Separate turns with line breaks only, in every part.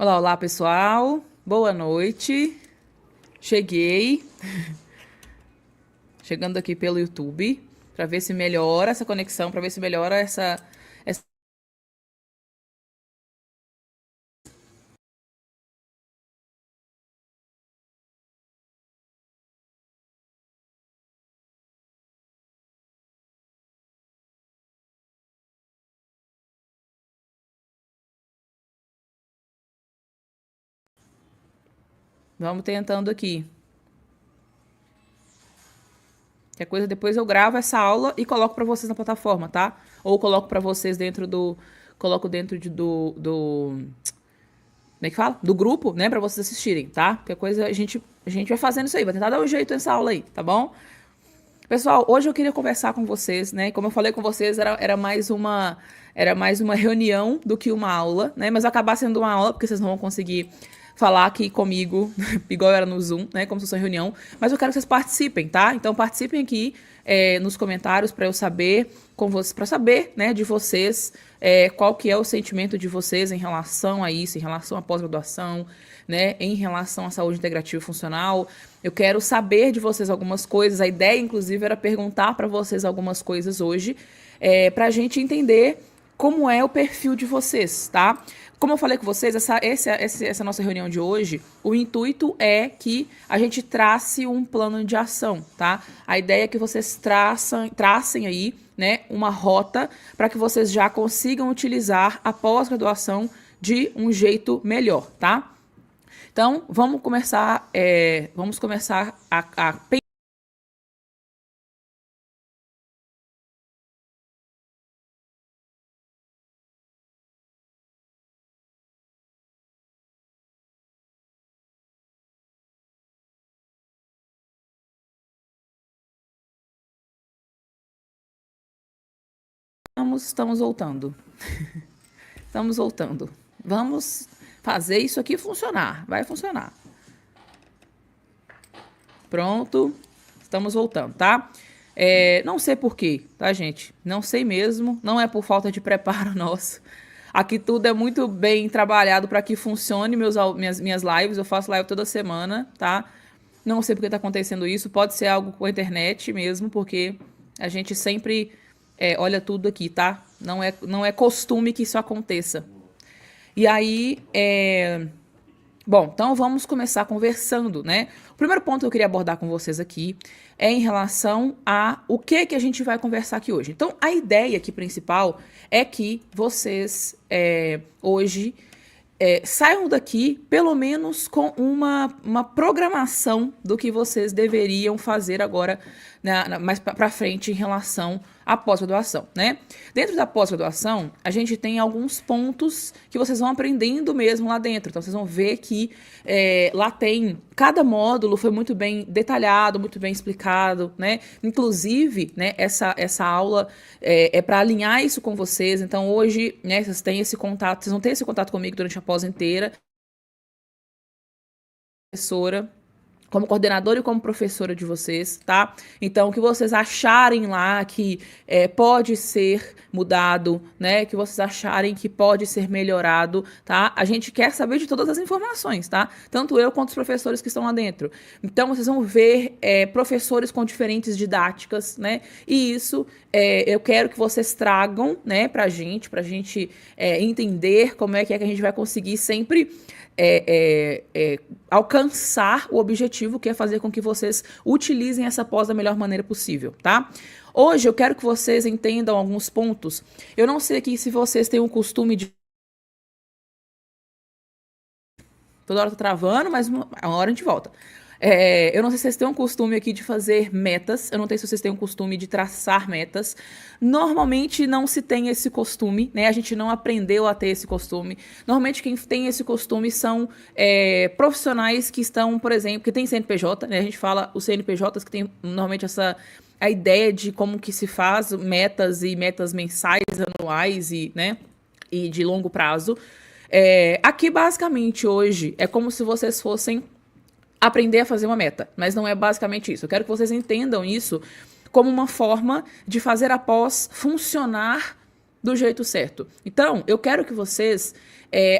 Olá, olá, pessoal. Boa noite. Cheguei. Chegando aqui pelo YouTube para ver se melhora essa conexão, para ver se melhora essa. Vamos tentando aqui. Qualquer coisa, depois eu gravo essa aula e coloco para vocês na plataforma, tá? Ou coloco para vocês dentro do. Coloco dentro do. Como é que fala? Do grupo, né? Para vocês assistirem, tá? Qualquer coisa a gente vai fazendo isso aí. Vai tentar dar um jeito nessa aula aí, tá bom? Pessoal, hoje eu queria conversar com vocês, né? Como eu falei com vocês, era mais uma reunião do que uma aula, né? Mas vai acabar sendo uma aula, porque vocês não vão conseguir falar aqui comigo, igual era no Zoom, né? Como se fosse uma reunião. Mas eu quero que vocês participem, tá? Então participem aqui nos comentários para eu saber para saber, né, de vocês qual que é o sentimento de vocês em relação a isso, em relação à pós-graduação, né, em relação à saúde integrativa e funcional. Eu quero saber de vocês algumas coisas. A ideia, inclusive, era perguntar para vocês algumas coisas hoje, para a gente entender como é o perfil de vocês, tá? Como eu falei com vocês, essa nossa reunião de hoje, o intuito é que a gente trace um plano de ação, tá? A ideia é que vocês tracem aí, né, uma rota para que vocês já consigam utilizar a pós-graduação de um jeito melhor, tá? Então, vamos começar a estamos voltando. Estamos voltando. Vamos fazer isso aqui funcionar. Vai funcionar. Pronto. Estamos voltando, tá? Não sei por quê, tá, gente? Não sei mesmo. Não é por falta de preparo nosso. Aqui tudo é muito bem trabalhado para que funcione minhas lives. Eu faço live toda semana, tá? Não sei por que está acontecendo isso. Pode ser algo com a internet mesmo, porque a gente sempre olha tudo aqui, tá? Não é costume que isso aconteça. E aí, bom, então vamos começar conversando, né? O primeiro ponto que eu queria abordar com vocês aqui é em relação a o que a gente vai conversar aqui hoje. Então, a ideia aqui principal é que vocês hoje saiam daqui pelo menos com uma programação do que vocês deveriam fazer agora mais para frente em relação à pós-graduação, né? Dentro da pós-graduação, a gente tem alguns pontos que vocês vão aprendendo mesmo lá dentro. Então, vocês vão ver que lá tem... Cada módulo foi muito bem detalhado, muito bem explicado, né? Inclusive, né, essa aula é para alinhar isso com vocês. Então, hoje, né, vocês têm esse contato, vocês vão ter esse contato comigo durante a pós inteira. Professora, como coordenadora e como professora de vocês, tá? Então, o que vocês acharem lá que pode ser mudado, né? Que vocês acharem que pode ser melhorado, tá? A gente quer saber de todas as informações, tá? Tanto eu quanto os professores que estão lá dentro. Então, vocês vão ver professores com diferentes didáticas, né? E isso eu quero que vocês tragam, né, pra gente entender como é que a gente vai conseguir sempre alcançar o objetivo, que é fazer com que vocês utilizem essa pós da melhor maneira possível, tá? Hoje eu quero que vocês entendam alguns pontos. Eu não sei aqui se vocês têm o costume de... Toda hora tá travando, mas uma hora a gente volta. Eu não sei se vocês têm um costume aqui de fazer metas. Eu não sei se vocês têm um costume de traçar metas. Normalmente não se tem esse costume, né? A gente não aprendeu a ter esse costume. Normalmente quem tem esse costume são profissionais que estão, por exemplo, que tem CNPJ, né? A gente fala os CNPJs que tem normalmente a ideia de como que se faz metas e metas mensais, anuais e, né, e de longo prazo. Aqui, basicamente, hoje, é como se vocês fossem aprender a fazer uma meta, mas não é basicamente isso. Eu quero que vocês entendam isso como uma forma de fazer a pós funcionar do jeito certo. Então, eu quero que vocês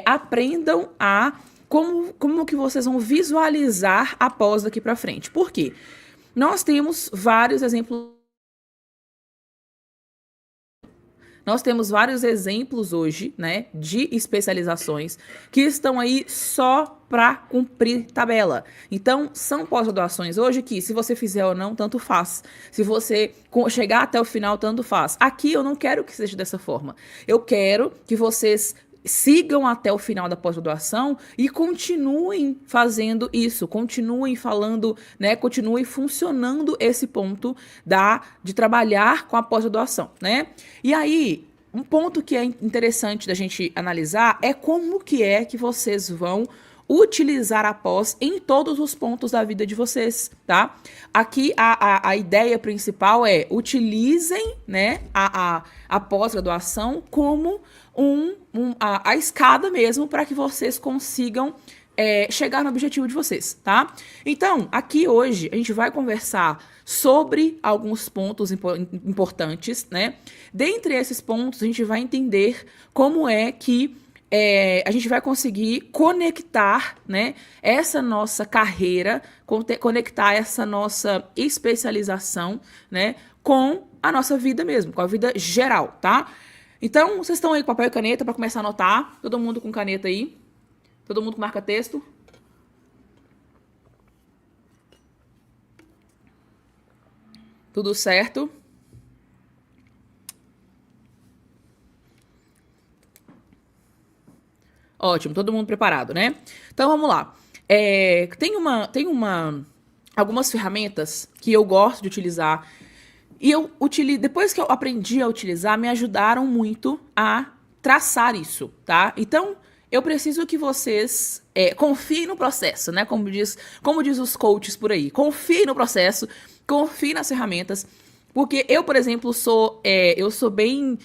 aprendam a como que vocês vão visualizar a pós daqui para frente. Por quê? Nós temos vários exemplos. Nós temos vários exemplos hoje, né, de especializações que estão aí só para cumprir tabela. Então, são pós-graduações hoje que, se você fizer ou não, tanto faz. Se você chegar até o final, tanto faz. Aqui eu não quero que seja dessa forma. Eu quero que vocês sigam até o final da pós-graduação e continuem fazendo isso, continuem falando, né, continuem funcionando esse ponto de trabalhar com a pós-graduação, né? E aí, um ponto que é interessante da gente analisar é como que é que vocês vão utilizar a pós em todos os pontos da vida de vocês, tá? Aqui a ideia principal é utilizem, né, a pós-graduação como a escada mesmo para que vocês consigam chegar no objetivo de vocês, tá? Então, aqui hoje a gente vai conversar sobre alguns pontos importantes, né? Dentre esses pontos, a gente vai entender como é que a gente vai conseguir conectar, né, essa nossa carreira, conectar essa nossa especialização, né, com a nossa vida mesmo, com a vida geral, tá? Então, vocês estão aí com papel e caneta para começar a anotar? Todo mundo com caneta aí? Todo mundo com marca-texto? Tudo certo? Ótimo, todo mundo preparado, né? Então, vamos lá. Tem algumas ferramentas que eu gosto de utilizar e depois que eu aprendi a utilizar, me ajudaram muito a traçar isso, tá? Então, eu preciso que vocês confiem no processo, né? Como diz os coaches por aí. Confie no processo, confie nas ferramentas. Porque eu, por exemplo, sou bem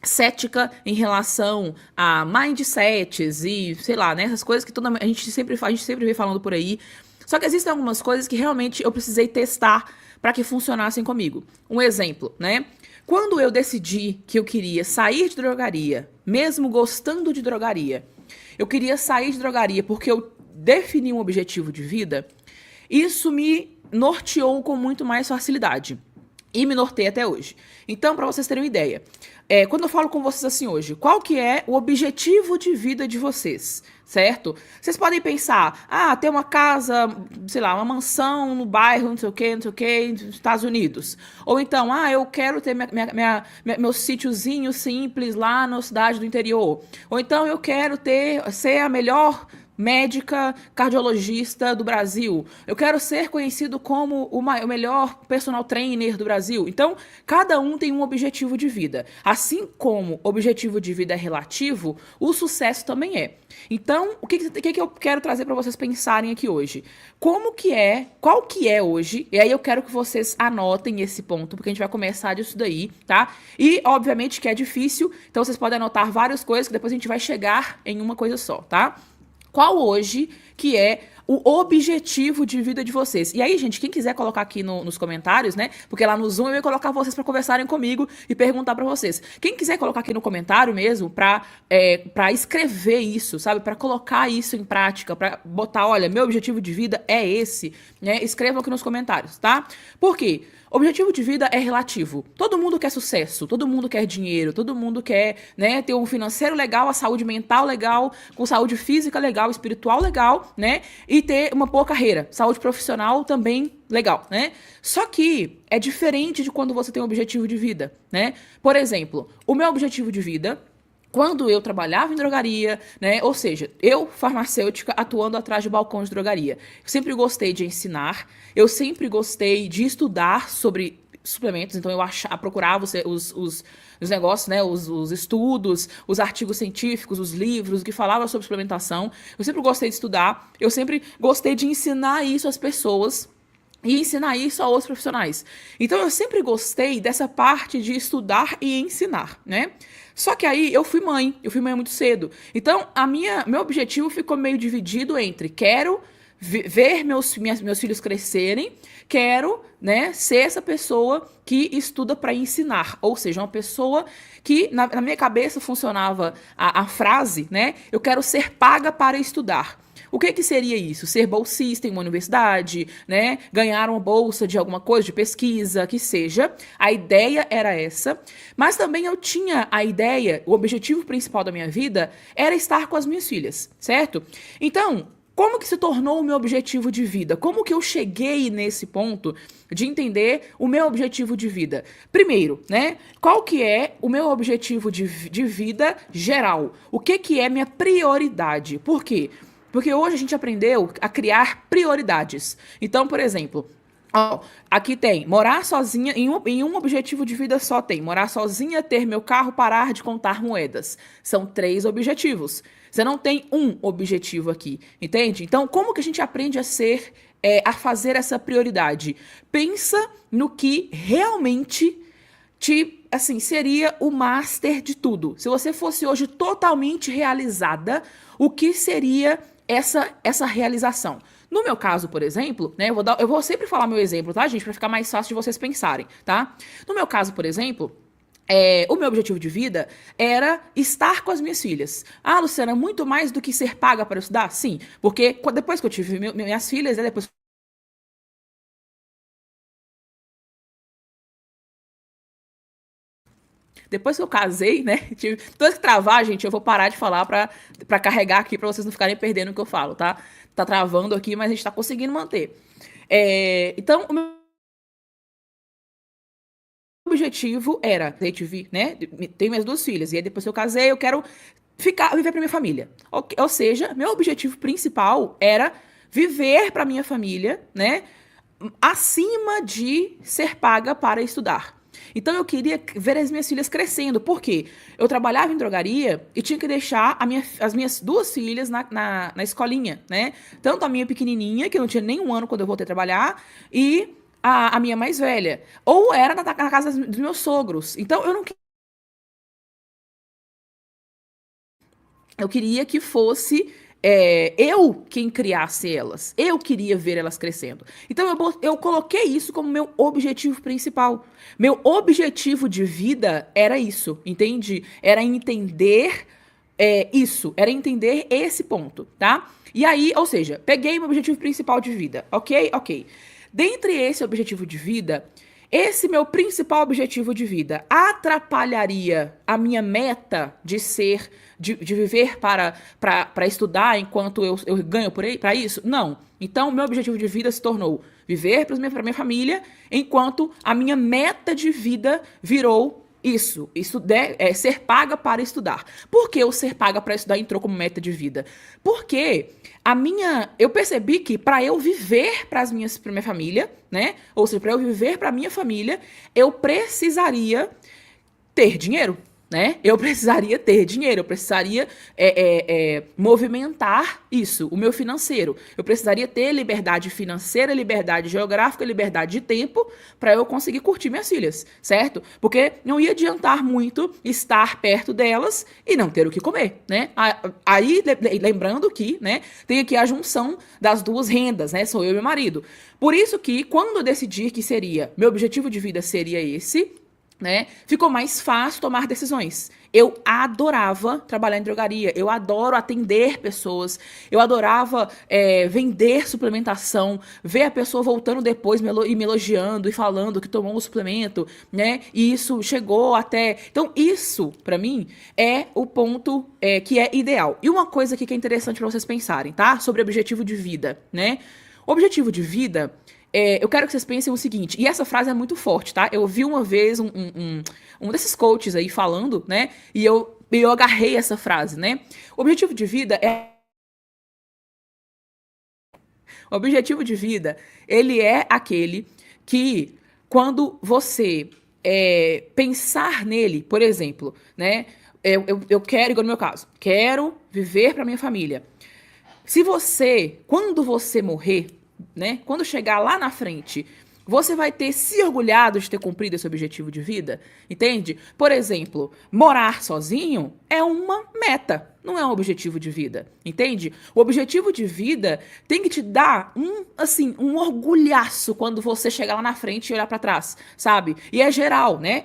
cética em relação a mindsets e, sei lá, né? Essas coisas que a gente sempre vê falando por aí. Só que existem algumas coisas que realmente eu precisei testar para que funcionassem comigo. Um exemplo, né? Quando eu decidi que eu queria sair de drogaria, mesmo gostando de drogaria, eu queria sair de drogaria porque eu defini um objetivo de vida, isso me norteou com muito mais facilidade. E me norteia até hoje. Então, para vocês terem uma ideia, quando eu falo com vocês assim hoje, qual que é o objetivo de vida de vocês, certo? Vocês podem pensar, ter uma casa, sei lá, uma mansão no bairro, não sei o que, nos Estados Unidos. Ou então, eu quero ter meu sítiozinho simples lá na cidade do interior. Ou então, eu quero ser a melhor médica cardiologista do Brasil. Eu quero ser conhecido como o melhor personal trainer do Brasil. Então, cada um tem um objetivo de vida. Assim como o objetivo de vida é relativo, o sucesso também é. Então, o que eu quero trazer para vocês pensarem aqui hoje? Qual que é hoje? E aí eu quero que vocês anotem esse ponto, porque a gente vai começar disso daí, tá? E, obviamente, que é difícil, então vocês podem anotar várias coisas que depois a gente vai chegar em uma coisa só, tá? Qual hoje que é o objetivo de vida de vocês? E aí, gente, quem quiser colocar aqui nos comentários, né? Porque lá no Zoom eu ia colocar vocês para conversarem comigo e perguntar para vocês. Quem quiser colocar aqui no comentário mesmo para escrever isso, sabe? Para colocar isso em prática, para botar, olha, meu objetivo de vida é esse, né? Escrevam aqui nos comentários, tá? Por quê? Objetivo de vida é relativo. Todo mundo quer sucesso, todo mundo quer dinheiro, todo mundo quer, né, ter um financeiro legal, a saúde mental legal, com saúde física legal, espiritual legal, né? E ter uma boa carreira, saúde profissional também legal, né? Só que é diferente de quando você tem um objetivo de vida, né? Por exemplo, o meu objetivo de vida, quando eu trabalhava em drogaria, né? Ou seja, eu, farmacêutica, atuando atrás de balcão de drogaria. Eu sempre gostei de ensinar, eu sempre gostei de estudar sobre suplementos, então eu procurava os negócios, né? Os estudos, os artigos científicos, os livros que falavam sobre suplementação. Eu sempre gostei de estudar, eu sempre gostei de ensinar isso às pessoas e ensinar isso a outros profissionais. Então eu sempre gostei dessa parte de estudar e ensinar, né? Só que aí eu fui mãe muito cedo. Então meu objetivo ficou meio dividido entre quero ver meus filhos crescerem, quero, né, ser essa pessoa que estuda para ensinar. Ou seja, uma pessoa que, na minha cabeça, funcionava a frase, né, eu quero ser paga para estudar. O que seria isso? Ser bolsista em uma universidade, né? Ganhar uma bolsa de alguma coisa, de pesquisa, que seja. A ideia era essa. Mas também eu tinha a ideia, o objetivo principal da minha vida era estar com as minhas filhas, certo? Então, como que se tornou o meu objetivo de vida? Como que eu cheguei nesse ponto de entender o meu objetivo de vida? Primeiro, né? Qual que é o meu objetivo de vida geral? O que é minha prioridade? Por quê? Porque hoje a gente aprendeu a criar prioridades. Então, por exemplo, ó, aqui tem morar sozinha, em um objetivo de vida só tem morar sozinha, ter meu carro, parar de contar moedas. São 3 objetivos. Você não tem um objetivo aqui, entende? Então, como que a gente aprende a fazer essa prioridade? Pensa no que realmente assim, seria o master de tudo. Se você fosse hoje totalmente realizada, o que seria essa realização? No meu caso, por exemplo, né, eu vou sempre falar meu exemplo, tá, gente? Pra ficar mais fácil de vocês pensarem, tá? No meu caso, por exemplo, o meu objetivo de vida era estar com as minhas filhas. Ah, Luciana, muito mais do que ser paga para estudar? Sim, porque depois que eu tive minhas filhas, né, depois que eu casei, né? Toda que travar, gente, eu vou parar de falar pra carregar aqui pra vocês não ficarem perdendo o que eu falo, tá? Tá travando aqui, mas a gente tá conseguindo manter. Então, o meu objetivo era, TV, né? Tenho minhas 2 filhas, e aí depois que eu casei, eu quero viver pra minha família. Ou seja, meu objetivo principal era viver pra minha família, né? Acima de ser paga para estudar. Então eu queria ver as minhas filhas crescendo. Por quê? Eu trabalhava em drogaria e tinha que deixar as minhas 2 filhas na escolinha, né? Tanto a minha pequenininha, que não tinha nem 1 ano quando eu voltei a trabalhar, e a minha mais velha. Ou era na casa dos meus sogros. Então eu queria que fosse eu quem criasse elas. Eu queria ver elas crescendo. Então eu coloquei isso como meu objetivo principal. Meu objetivo de vida era isso, entende? Era entender isso, era entender esse ponto, tá? E aí, ou seja, peguei meu objetivo principal de vida, ok? Ok. Dentre esse objetivo de vida, esse meu principal objetivo de vida atrapalharia a minha meta de viver para estudar enquanto eu ganho para isso? Não. Então, meu objetivo de vida se tornou viver para minha família, enquanto a minha meta de vida virou isso, ser paga para estudar. Por que o ser paga para estudar entrou como meta de vida? Porque eu percebi que para eu viver para minha família, né? Ou seja, para eu viver para minha família, eu precisaria ter dinheiro, né? Eu precisaria ter dinheiro, eu precisaria movimentar isso, o meu financeiro. Eu precisaria ter liberdade financeira, liberdade geográfica, liberdade de tempo para eu conseguir curtir minhas filhas, certo? Porque não ia adiantar muito estar perto delas e não ter o que comer, né? Aí, lembrando que, né, tem aqui a junção das 2 rendas, né? Sou eu e meu marido. Por isso que, quando eu decidi que meu objetivo de vida seria esse, né, ficou mais fácil tomar decisões. Eu adorava trabalhar em drogaria, eu adoro atender pessoas, eu adorava vender suplementação, ver a pessoa voltando depois e me elogiando e falando que tomou um suplemento, né? E isso chegou até... Então, isso, pra mim, é o ponto que é ideal. E uma coisa aqui que é interessante pra vocês pensarem, tá? Sobre objetivo de vida, né? Objetivo de vida... eu quero que vocês pensem o seguinte, e essa frase é muito forte, tá? Eu vi uma vez um desses coaches aí falando, né? E eu agarrei essa frase, né? O objetivo de vida O objetivo de vida, ele é aquele que, quando você pensar nele, por exemplo, né? Eu quero, igual no meu caso, quero viver para minha família. Quando você morrer, né? Quando chegar lá na frente você vai ter se orgulhado de ter cumprido esse objetivo de vida? Entende? Por exemplo, morar sozinho é uma meta, não é um objetivo de vida, entende? O objetivo de vida tem que te dar um orgulhaço quando você chegar lá na frente e olhar pra trás, sabe? E é geral, né?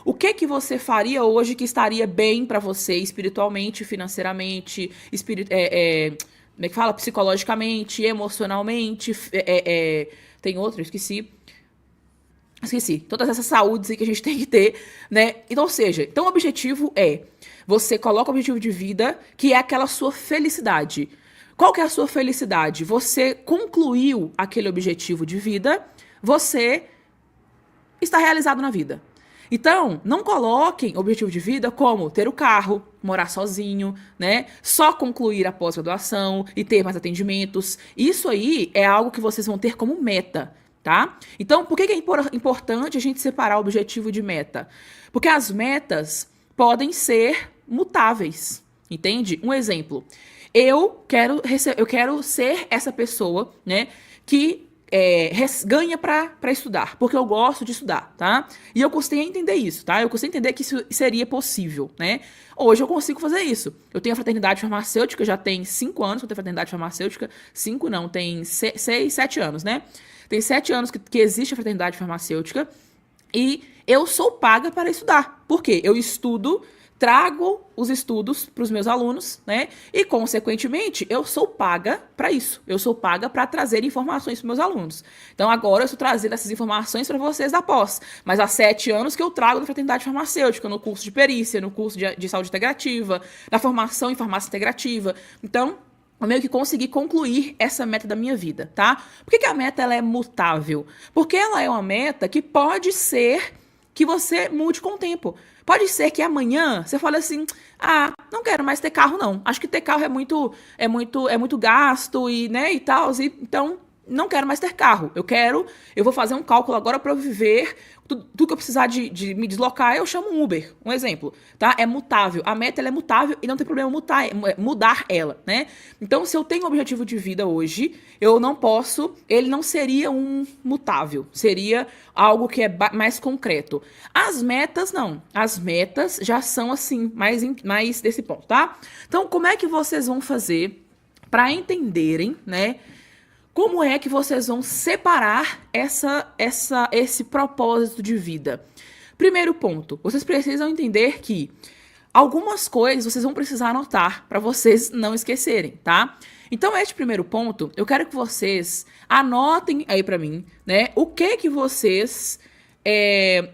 O que você faria hoje que estaria bem pra você espiritualmente, financeiramente, como é que fala? Psicologicamente, emocionalmente, tem outro, esqueci. Esqueci. Todas essas saúdes aí que a gente tem que ter, né? Então, ou seja, então o objetivo é, você coloca o objetivo de vida, que é aquela sua felicidade. Qual que é a sua felicidade? Você concluiu aquele objetivo de vida, você está realizado na vida. Então, não coloquem objetivo de vida como ter o carro, morar sozinho, né? Só concluir a pós-graduação e ter mais atendimentos. Isso aí é algo que vocês vão ter como meta, tá? Então, por que é importante a gente separar o objetivo de meta? Porque as metas podem ser mutáveis, entende? Um exemplo. Eu quero ser essa pessoa, né, que ganha pra estudar, porque eu gosto de estudar, tá? E eu custei a entender isso, tá? Eu custei a entender que isso seria possível, né? Hoje eu consigo fazer isso. Eu tenho a fraternidade farmacêutica, já tem 5 anos que eu tenho fraternidade farmacêutica. 5 não, tem 6, 7 anos, né? Tem 7 anos que existe a fraternidade farmacêutica e eu sou paga para estudar. Por quê? Eu estudo, trago os estudos para os meus alunos, né? E, consequentemente, eu sou paga para isso. Eu sou paga para trazer informações para os meus alunos. Então, agora eu estou trazendo essas informações para vocês da pós. Mas há 7 anos que eu trago da fraternidade farmacêutica, no curso de perícia, no curso de saúde integrativa, na formação em farmácia integrativa. Então, eu meio que consegui concluir essa meta da minha vida, tá? Por que a meta ela é mutável? Porque ela é uma meta que pode ser que você mude com o tempo. Pode ser que amanhã você fale assim: ah, não quero mais ter carro, não. Acho que ter carro é muito gasto e, né, e tal. Então, não quero mais ter carro. Eu vou fazer um cálculo agora para eu viver. Tudo que eu precisar de me deslocar, eu chamo um Uber. Um exemplo, tá? É mutável. A meta ela é mutável e não tem problema mudar ela, né? Então, se eu tenho um objetivo de vida hoje, eu não posso. Ele não seria um mutável. Seria algo que é mais concreto. As metas, não. As metas já são assim, mais desse ponto, tá? Então, como é que vocês vão fazer para entenderem, né? Como é que vocês vão separar esse propósito de vida? Primeiro ponto, vocês precisam entender que algumas coisas vocês vão precisar anotar para vocês não esquecerem, tá? Então, este primeiro ponto, eu quero que vocês anotem aí para mim, né? O que vocês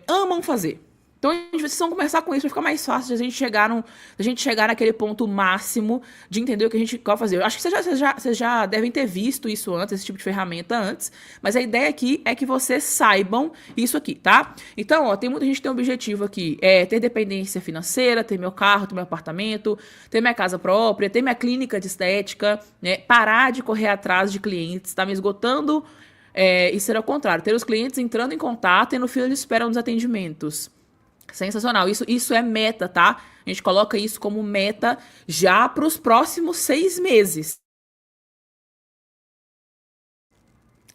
amam fazer. Então, vocês vão começar com isso, vai ficar mais fácil de a gente chegar naquele ponto máximo de entender o que a gente quer fazer. Eu acho que vocês já devem ter visto isso antes, esse tipo de ferramenta antes, mas a ideia aqui é que vocês saibam isso aqui, tá? Então, ó, muita gente que tem um objetivo aqui, ter dependência financeira, ter meu carro, ter meu apartamento, ter minha casa própria, ter minha clínica de estética, né? Parar de correr atrás de clientes, tá me esgotando, e ser ao contrário, ter os clientes entrando em contato e no fila de espera nos atendimentos. Sensacional, isso é meta, tá? A gente coloca isso como meta já para os próximos 6 meses.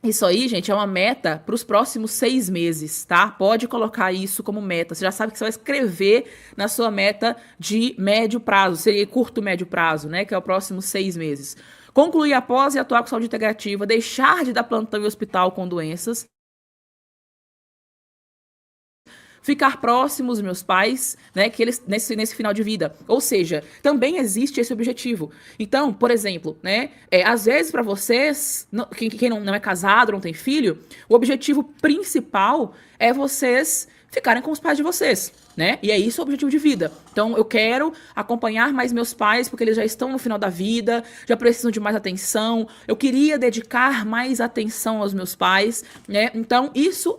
Isso aí, gente, é uma meta para os próximos 6 meses, tá? Pode colocar isso como meta. Você já sabe que você vai escrever na sua meta de médio prazo, seria curto médio prazo, né? Que é o próximo 6 meses. Concluir a pós e atuar com saúde integrativa, deixar de dar plantão em hospital com doenças. Ficar próximos dos meus pais, né, que eles nesse final de vida. Ou seja, também existe esse objetivo. Então, por exemplo, né, às vezes para vocês, quem não é casado, não tem filho, o objetivo principal é vocês ficarem com os pais de vocês, né? E é isso o objetivo de vida. Então, eu quero acompanhar mais meus pais, porque eles já estão no final da vida, já precisam de mais atenção. Eu queria dedicar mais atenção aos meus pais, né? Então, isso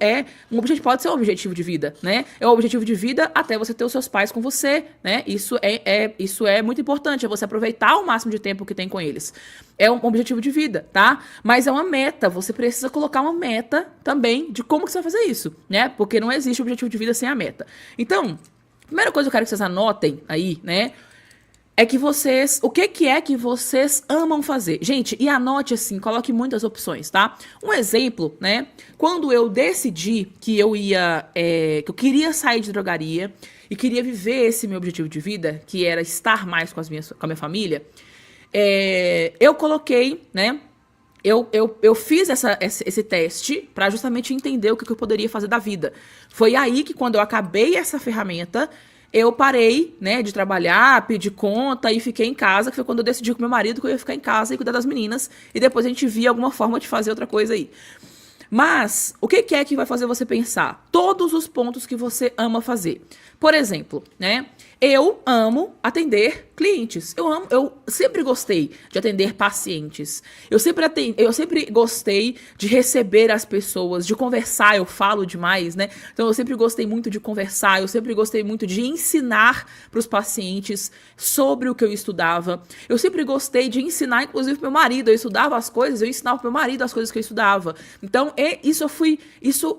pode ser um objetivo de vida, né? É o objetivo de vida até você ter os seus pais com você, né? Isso é muito importante, é você aproveitar o máximo de tempo que tem com eles. É um objetivo de vida, tá? Mas é uma meta, você precisa colocar uma meta também de como que você vai fazer isso, né? Porque não existe objetivo de vida sem a meta. Então, primeira coisa que eu quero que vocês anotem aí, né? é que vocês, o que é que vocês amam fazer? Gente, e anote assim, coloque muitas opções, tá? Um exemplo, né? Quando eu decidi que que eu queria sair de drogaria e queria viver esse meu objetivo de vida, que era estar mais com a minha família, eu coloquei, né? Eu fiz esse teste para justamente entender o que eu poderia fazer da vida. Foi aí que, quando eu acabei essa ferramenta, eu parei, né, de trabalhar, pedi conta e fiquei em casa, que foi quando eu decidi com meu marido que eu ia ficar em casa e cuidar das meninas, e depois a gente via alguma forma de fazer outra coisa aí. Mas, o que é que vai fazer você pensar? Todos os pontos que você ama fazer. Por exemplo, né? Eu amo atender clientes. Eu sempre gostei de atender pacientes. Eu sempre gostei de receber as pessoas, de conversar. Eu falo demais, né? Então eu sempre gostei muito de conversar. Eu sempre gostei muito de ensinar para os pacientes sobre o que eu estudava. Eu sempre gostei de ensinar, inclusive, pro meu marido. Eu estudava as coisas, eu ensinava pro meu marido as coisas que eu estudava. Então, isso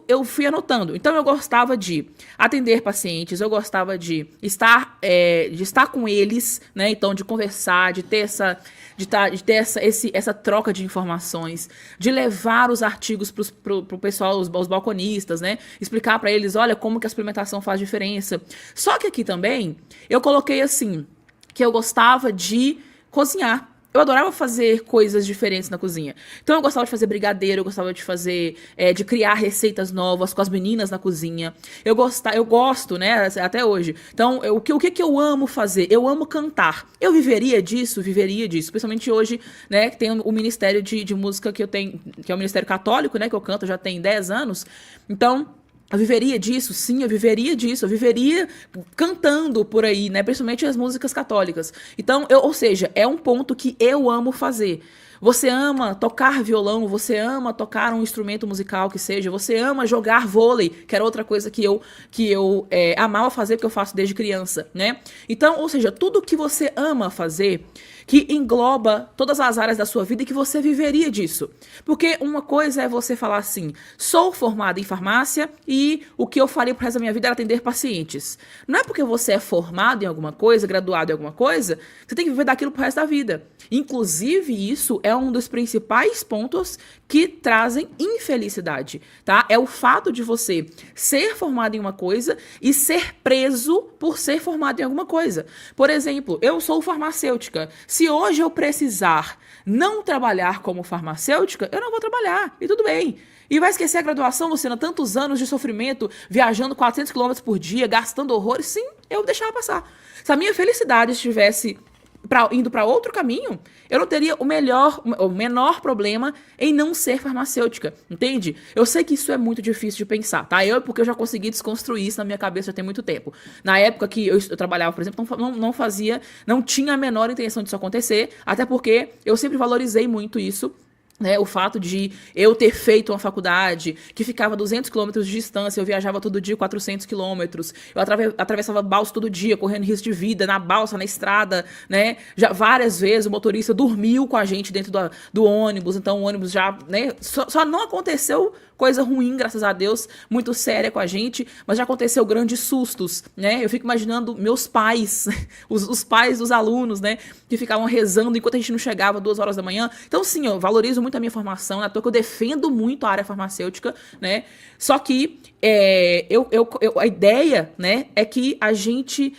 eu fui anotando. Então, eu gostava de atender pacientes, eu gostava de estar com eles, né? Então, de conversar, de ter essa troca de informações, de levar os artigos pro pessoal, os balconistas, né? Explicar para eles, olha, como que a suplementação faz diferença. Só que aqui também, eu coloquei assim, que eu gostava de cozinhar. Eu adorava fazer coisas diferentes na cozinha. Então eu gostava de fazer brigadeiro, eu gostava de fazer, de criar receitas novas com as meninas na cozinha. Eu gosto, né, até hoje. Então, o que eu amo fazer? Eu amo cantar. Eu viveria disso, Principalmente hoje, né, que tem o ministério de música que eu tenho, que é o Ministério Católico, né, que eu canto já tem 10 anos. Então, eu viveria disso? Sim, eu viveria disso. Eu viveria cantando por aí, né? Principalmente as músicas católicas. Então, ou seja, é um ponto que eu amo fazer. Você ama tocar violão, você ama tocar um instrumento musical que seja, você ama jogar vôlei, que era outra coisa que eu amava fazer, porque eu faço desde criança, né? Então, ou seja, tudo que você ama fazer, que engloba todas as áreas da sua vida e que você viveria disso. Porque uma coisa é você falar assim, sou formada em farmácia e o que eu faria pro resto da minha vida era atender pacientes. Não é porque você é formado em alguma coisa, graduado em alguma coisa, você tem que viver daquilo pro resto da vida. Inclusive, isso é um dos principais pontos que trazem infelicidade, tá? É o fato de você ser formado em uma coisa e ser preso por ser formado em alguma coisa. Por exemplo, eu sou farmacêutica. Se hoje eu precisar não trabalhar como farmacêutica, eu não vou trabalhar. E tudo bem. E vai esquecer a graduação, Luciana? Tantos anos de sofrimento, viajando 400 quilômetros por dia, gastando horrores? Sim, eu deixava passar. Se a minha felicidade estivesse indo para outro caminho, eu não teria o menor problema em não ser farmacêutica, entende? Eu sei que isso é muito difícil de pensar, tá? Porque eu já consegui desconstruir isso na minha cabeça já tem muito tempo. Na época que eu trabalhava, por exemplo, não tinha a menor intenção disso acontecer, até porque eu sempre valorizei muito isso. Né, o fato de eu ter feito uma faculdade que ficava a 200 quilômetros de distância, eu viajava todo dia 400 quilômetros, eu atravessava balsa todo dia, correndo risco de vida, na balsa, na estrada, né, já várias vezes o motorista dormiu com a gente dentro do ônibus, então o ônibus já, né, só não aconteceu coisa ruim, graças a Deus, muito séria com a gente, mas já aconteceu grandes sustos, né, eu fico imaginando meus pais, os pais dos alunos, né, que ficavam rezando enquanto a gente não chegava 2 horas da manhã, então sim, eu valorizo muito a minha formação, na toa que eu defendo muito a área farmacêutica, né? Só que a ideia, né, é que a gente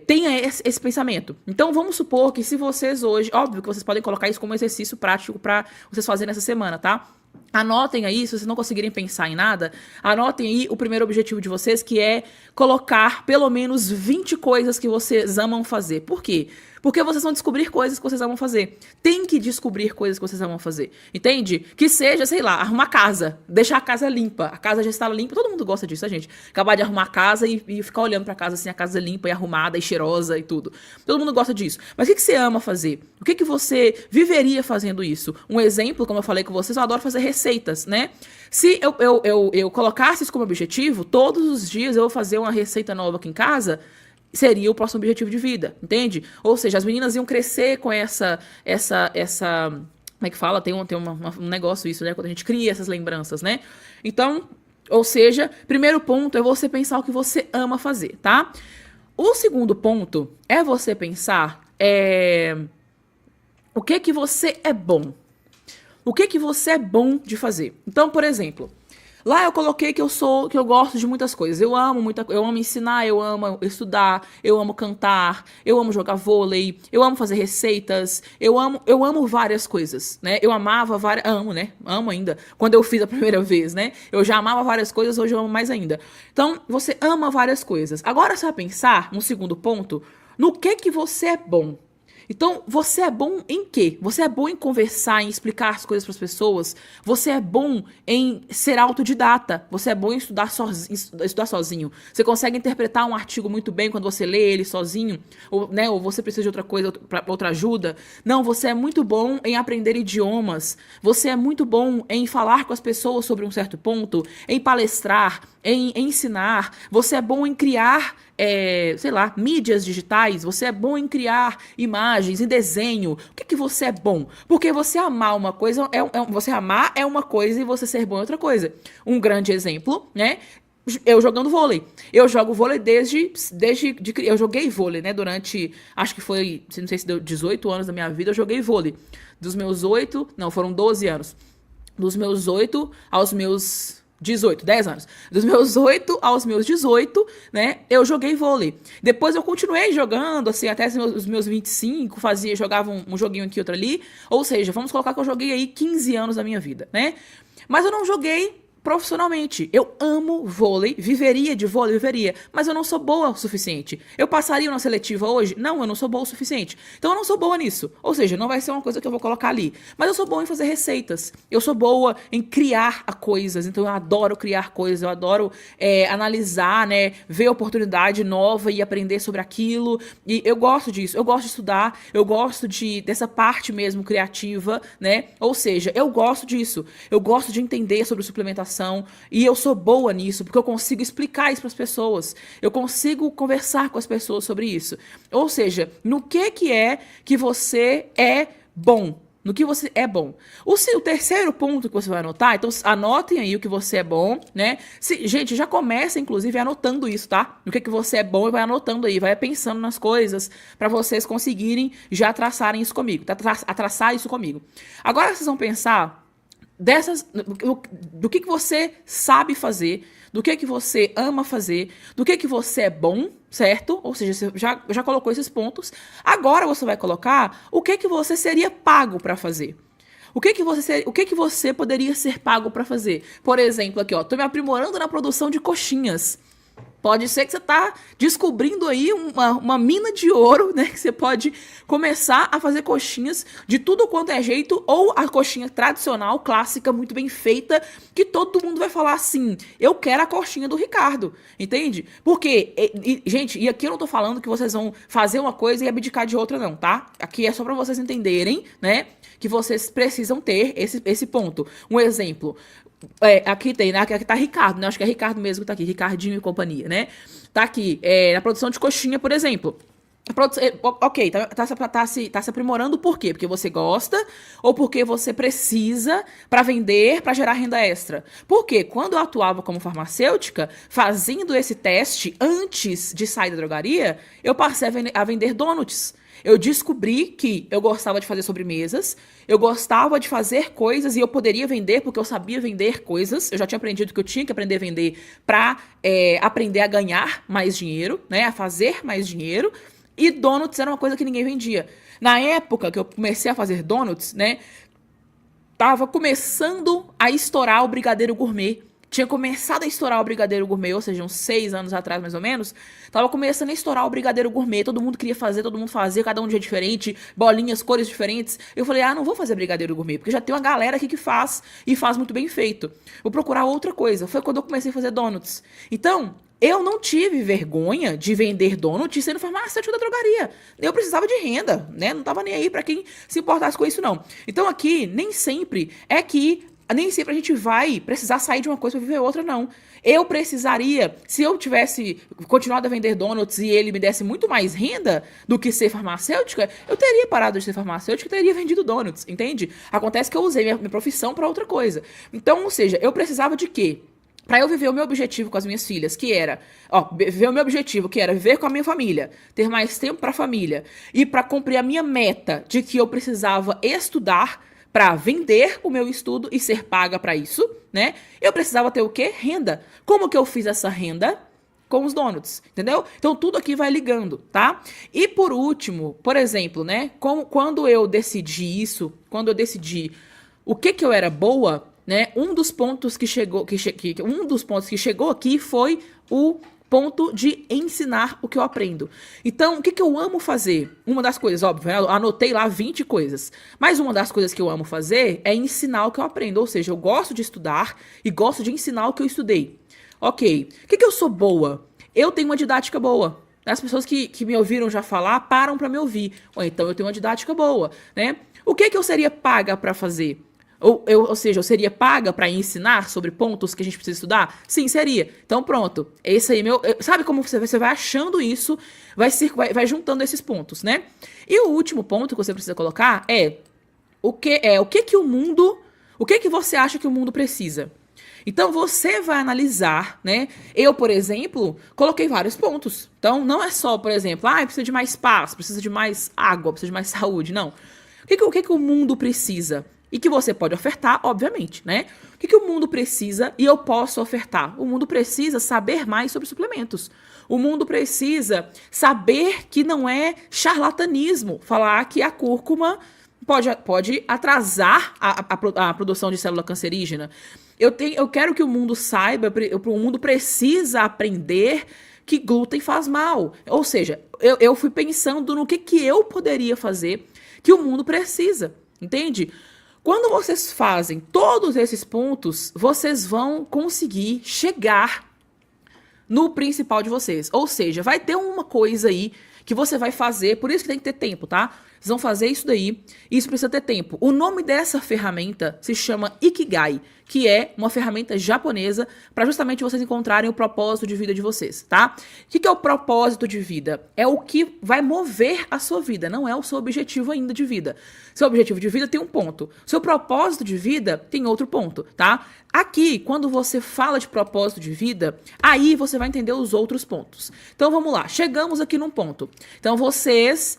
tenha esse pensamento. Então, vamos supor que se vocês hoje... Óbvio que vocês podem colocar isso como exercício prático para vocês fazerem essa semana, tá? Anotem aí, se vocês não conseguirem pensar em nada, anotem aí o primeiro objetivo de vocês, que é colocar pelo menos 20 coisas que vocês amam fazer. Por quê? Porque vocês vão descobrir coisas que vocês amam fazer. Tem que descobrir coisas que vocês amam fazer. Entende? Que seja, sei lá, arrumar casa. Deixar a casa limpa. A casa já está limpa. Todo mundo gosta disso, tá, gente? Acabar de arrumar a casa e ficar olhando pra casa assim, a casa limpa e arrumada e cheirosa e tudo. Todo mundo gosta disso. Mas o que você ama fazer? O que você viveria fazendo isso? Um exemplo, como eu falei com vocês, eu adoro fazer receitas, né? Se eu colocasse isso como objetivo, todos os dias eu vou fazer uma receita nova aqui em casa, seria o próximo objetivo de vida, entende? Ou seja, as meninas iam crescer com essa como é que fala? Tem um negócio isso, né? Quando a gente cria essas lembranças, né? Então, ou seja, primeiro ponto é você pensar o que você ama fazer, tá? O segundo ponto é você pensar o que que você é bom. O que que você é bom de fazer. Então, por exemplo, lá eu coloquei que eu gosto de muitas coisas. Eu amo ensinar, eu amo estudar, eu amo cantar, eu amo jogar vôlei, eu amo fazer receitas, eu amo várias coisas, né? Eu amava várias, amo, né? Amo ainda. Quando eu fiz a primeira vez, né? Eu já amava várias coisas, hoje eu amo mais ainda. Então, você ama várias coisas. Agora você vai pensar, no segundo ponto, no que você é bom. Então, você é bom em quê? Você é bom em conversar, em explicar as coisas para as pessoas. Você é bom em ser autodidata. Você é bom em estudar sozinho. Você consegue interpretar um artigo muito bem quando você lê ele sozinho, ou, né, ou você precisa de outra coisa, outra ajuda. Não, você é muito bom em aprender idiomas. Você é muito bom em falar com as pessoas sobre um certo ponto, em palestrar, em ensinar. Você é bom em criar sei lá, mídias digitais, você é bom em criar imagens, em desenho. O que que você é bom? Porque você amar uma coisa, você amar é uma coisa e você ser bom é outra coisa. Um grande exemplo, né? Eu jogando vôlei. Eu jogo vôlei eu joguei vôlei, né? Durante, acho que foi, não sei se deu 18 anos da minha vida, eu joguei vôlei. Dos meus 8, não, foram 12 anos. Dos meus 8 aos meus 18, 10 anos. Dos meus 8 aos meus 18, né, eu joguei vôlei. Depois eu continuei jogando, assim, até os meus 25, jogava um joguinho aqui, outro ali. Ou seja, vamos colocar que eu joguei aí 15 anos da minha vida, né? Mas eu não joguei profissionalmente. Eu amo vôlei, viveria de vôlei, viveria, mas eu não sou boa o suficiente. Eu passaria na seletiva hoje? Não, eu não sou boa o suficiente. Então eu não sou boa nisso. Ou seja, não vai ser uma coisa que eu vou colocar ali. Mas eu sou boa em fazer receitas. Eu sou boa em criar coisas. Então eu adoro criar coisas, eu adoro analisar, né, ver oportunidade nova e aprender sobre aquilo. E eu gosto disso. Eu gosto de estudar, eu gosto dessa parte mesmo criativa, né? Ou seja, eu gosto disso. Eu gosto de entender sobre suplementação. E eu sou boa nisso, porque eu consigo explicar isso para as pessoas. Eu consigo conversar com as pessoas sobre isso. Ou seja, no que é que você é bom? No que você é bom. O terceiro ponto que você vai anotar, então anotem aí o que você é bom, né? Gente, já começa, inclusive, anotando isso, tá? No que você é bom e vai anotando aí, vai pensando nas coisas para vocês conseguirem já traçarem isso comigo, traçar isso comigo. Agora vocês vão pensar do que você sabe fazer, do que você ama fazer, do que você é bom, certo? Ou seja, você já colocou esses pontos. Agora você vai colocar o que você seria pago para fazer. O que você poderia ser pago para fazer? Por exemplo, aqui, ó, tô me aprimorando na produção de coxinhas. Pode ser que você tá descobrindo aí uma mina de ouro, né? Que você pode começar a fazer coxinhas de tudo quanto é jeito, ou a coxinha tradicional, clássica, muito bem feita, que todo mundo vai falar assim, eu quero a coxinha do Ricardo, entende? Porque, gente, e aqui eu não tô falando que vocês vão fazer uma coisa e abdicar de outra não, tá? Aqui é só pra vocês entenderem, né? Que vocês precisam ter esse ponto. Um exemplo, aqui tem, né? Aqui tá Ricardo, né? Acho que é Ricardo mesmo que tá aqui, Ricardinho e companhia, né? Tá aqui, na produção de coxinha, por exemplo. Ok, tá se aprimorando por quê? Porque você gosta ou porque você precisa para vender, para gerar renda extra? Porque quando eu atuava como farmacêutica, fazendo esse teste antes de sair da drogaria, eu passei a vender donuts. Eu descobri que eu gostava de fazer sobremesas, eu gostava de fazer coisas e eu poderia vender porque eu sabia vender coisas. Eu já tinha aprendido que eu tinha que aprender a vender para aprender a ganhar mais dinheiro, né? A fazer mais dinheiro. E donuts era uma coisa que ninguém vendia. Na época que eu comecei a fazer donuts, né? Tava começando a estourar o brigadeiro gourmet. Tinha começado a estourar o brigadeiro gourmet, ou seja, uns 6 anos atrás, mais ou menos. Tava começando a estourar o brigadeiro gourmet. Todo mundo queria fazer, todo mundo fazia, cada um de um jeito diferente, bolinhas, cores diferentes. Eu falei, não vou fazer brigadeiro gourmet, porque já tem uma galera aqui que faz, e faz muito bem feito. Vou procurar outra coisa. Foi quando eu comecei a fazer donuts. Então, eu não tive vergonha de vender donut sendo farmacêutico da drogaria. Eu precisava de renda, né? Não tava nem aí pra quem se importasse com isso, não. Então aqui, nem sempre a gente vai precisar sair de uma coisa para viver outra, não. Eu precisaria, se eu tivesse continuado a vender donuts e ele me desse muito mais renda do que ser farmacêutica, eu teria parado de ser farmacêutica e teria vendido donuts, entende? Acontece que eu usei minha profissão para outra coisa. Então, ou seja, eu precisava de quê? para eu viver o meu objetivo com as minhas filhas, que era, viver o meu objetivo, que era viver com a minha família, ter mais tempo para a família, e para cumprir a minha meta de que eu precisava estudar para vender o meu estudo e ser paga para isso, né? Eu precisava ter o quê? Renda. Como que eu fiz essa renda? Com os donuts, entendeu? Então tudo aqui vai ligando, tá? E por último, por exemplo, né? Quando eu decidi isso, quando eu decidi o que eu era boa, né? Um dos pontos que chegou aqui foi o ponto de ensinar o que eu aprendo. Então, o que eu amo fazer? Uma das coisas, óbvio, eu anotei lá 20 coisas. Mas uma das coisas que eu amo fazer é ensinar o que eu aprendo. Ou seja, eu gosto de estudar e gosto de ensinar o que eu estudei. Ok, o que eu sou boa? Eu tenho uma didática boa. As pessoas que me ouviram já falar param para me ouvir. Ou então eu tenho uma didática boa, né? O que eu seria paga para fazer? Ou seja, eu seria paga para ensinar sobre pontos que a gente precisa estudar? Sim, seria. Então pronto. Esse aí sabe como você vai achando isso, vai juntando esses pontos, né? E o último ponto que você precisa colocar é o que você acha que o mundo precisa? Então você vai analisar, né? Eu, por exemplo, coloquei vários pontos. Então não é só, por exemplo, precisa de mais paz, precisa de mais água, precisa de mais saúde. Não. O que o mundo precisa? E que você pode ofertar, obviamente, né? O que o mundo precisa e eu posso ofertar? O mundo precisa saber mais sobre suplementos. O mundo precisa saber que não é charlatanismo falar que a cúrcuma pode atrasar a produção de célula cancerígena. Eu quero que o mundo saiba, o mundo precisa aprender que glúten faz mal. Ou seja, eu fui pensando no que eu poderia fazer que o mundo precisa, entende? Quando vocês fazem todos esses pontos, vocês vão conseguir chegar no principal de vocês. Ou seja, vai ter uma coisa aí que você vai fazer, por isso que tem que ter tempo, tá? Vocês vão fazer isso daí, e isso precisa ter tempo. O nome dessa ferramenta se chama Ikigai, que é uma ferramenta japonesa para justamente vocês encontrarem o propósito de vida de vocês, tá? O que é o propósito de vida? É o que vai mover a sua vida, não é o seu objetivo ainda de vida. Seu objetivo de vida tem um ponto, seu propósito de vida tem outro ponto, tá? Aqui, quando você fala de propósito de vida, aí você vai entender os outros pontos. Então vamos lá, chegamos aqui num ponto. Então vocês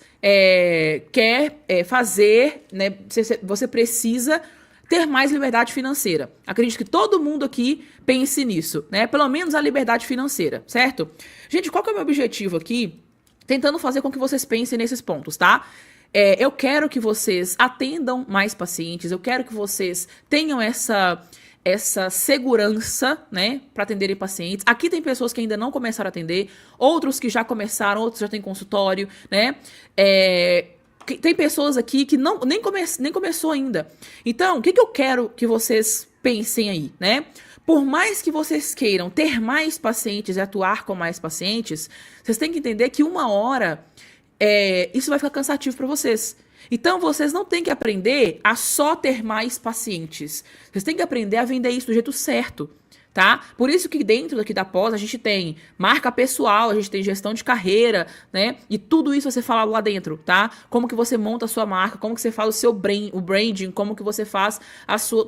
quer fazer, né? Você precisa ter mais liberdade financeira. Acredito que todo mundo aqui pense nisso, né? Pelo menos a liberdade financeira, certo? Gente, qual que é o meu objetivo aqui? Tentando fazer com que vocês pensem nesses pontos, tá? Eu quero que vocês atendam mais pacientes, eu quero que vocês tenham essa segurança, né, para atenderem pacientes. Aqui tem pessoas que ainda não começaram a atender, outros que já começaram, outros já têm consultório, né? Tem pessoas aqui que nem começou ainda. Então, o que eu quero que vocês pensem aí, né? Por mais que vocês queiram ter mais pacientes e atuar com mais pacientes, vocês têm que entender que uma hora isso vai ficar cansativo para vocês. Então, vocês não têm que aprender a só ter mais pacientes. Vocês têm que aprender a vender isso do jeito certo, tá? Por isso que dentro daqui da pós a gente tem marca pessoal, a gente tem gestão de carreira, né? E tudo isso você fala lá dentro, tá? Como que você monta a sua marca, como que você faz o branding, como que você faz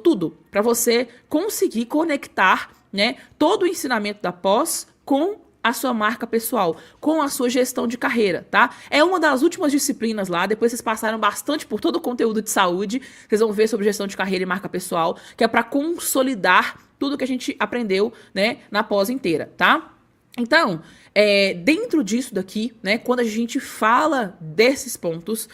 tudo, para você conseguir conectar, né, todo o ensinamento da pós com a sua marca pessoal, com a sua gestão de carreira, tá? É uma das últimas disciplinas lá, depois vocês passaram bastante por todo o conteúdo de saúde, vocês vão ver sobre gestão de carreira e marca pessoal, que é para consolidar tudo que a gente aprendeu, né, na pós inteira, tá? Então, dentro disso daqui, né, quando a gente fala desses pontos,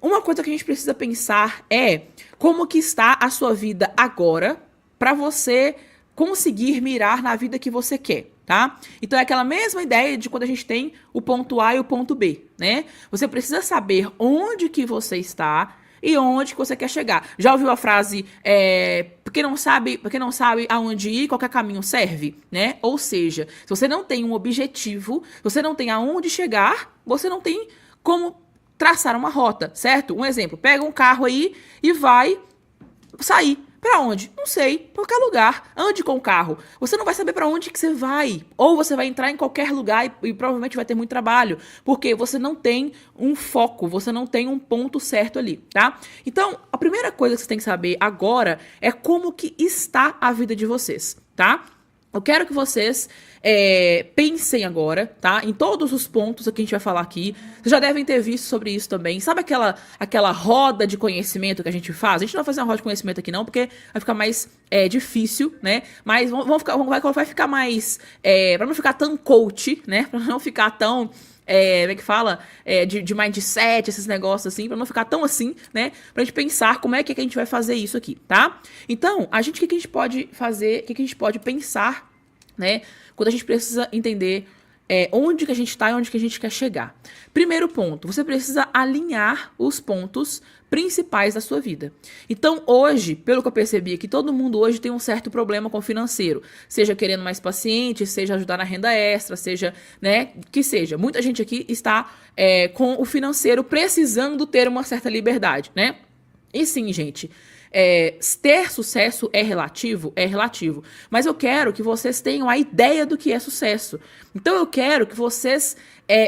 uma coisa que a gente precisa pensar é como que está a sua vida agora para você conseguir mirar na vida que você quer, tá? Então é aquela mesma ideia de quando a gente tem o ponto A e o ponto B, né? Você precisa saber onde que você está e onde que você quer chegar. Já ouviu a frase, porque não sabe aonde ir, qualquer caminho serve, né? Ou seja, se você não tem um objetivo, se você não tem aonde chegar, você não tem como traçar uma rota, certo? Um exemplo, pega um carro aí e vai sair. Pra onde? Não sei. Pra qualquer lugar. Ande com o carro. Você não vai saber pra onde que você vai. Ou você vai entrar em qualquer lugar e provavelmente vai ter muito trabalho. Porque você não tem um foco. Você não tem um ponto certo ali, tá? Então, a primeira coisa que você tem que saber agora é como que está a vida de vocês, tá? Eu quero que vocês pensem agora, tá? Em todos os pontos que a gente vai falar aqui. Vocês já devem ter visto sobre isso também. Sabe aquela roda de conhecimento que a gente faz? A gente não vai fazer uma roda de conhecimento aqui não, porque vai ficar mais difícil, né? Mas vai ficar mais... pra não ficar tão coach, né? Pra não ficar tão... como é que fala? De mindset, esses negócios assim, pra não ficar tão assim, né? Pra gente pensar como é que a gente vai fazer isso aqui, tá? Então, o que a gente pode fazer, o que a gente pode pensar, né? Quando a gente precisa entender onde que a gente tá e onde que a gente quer chegar. Primeiro ponto, você precisa alinhar os pontos principais da sua vida. Então, hoje, pelo que eu percebi aqui, todo mundo hoje tem um certo problema com o financeiro. Seja querendo mais paciente, seja ajudar na renda extra, seja, né, que seja. Muita gente aqui está com o financeiro precisando ter uma certa liberdade, né? E sim, gente, ter sucesso é relativo? É relativo. Mas eu quero que vocês tenham a ideia do que é sucesso. Então eu quero que vocês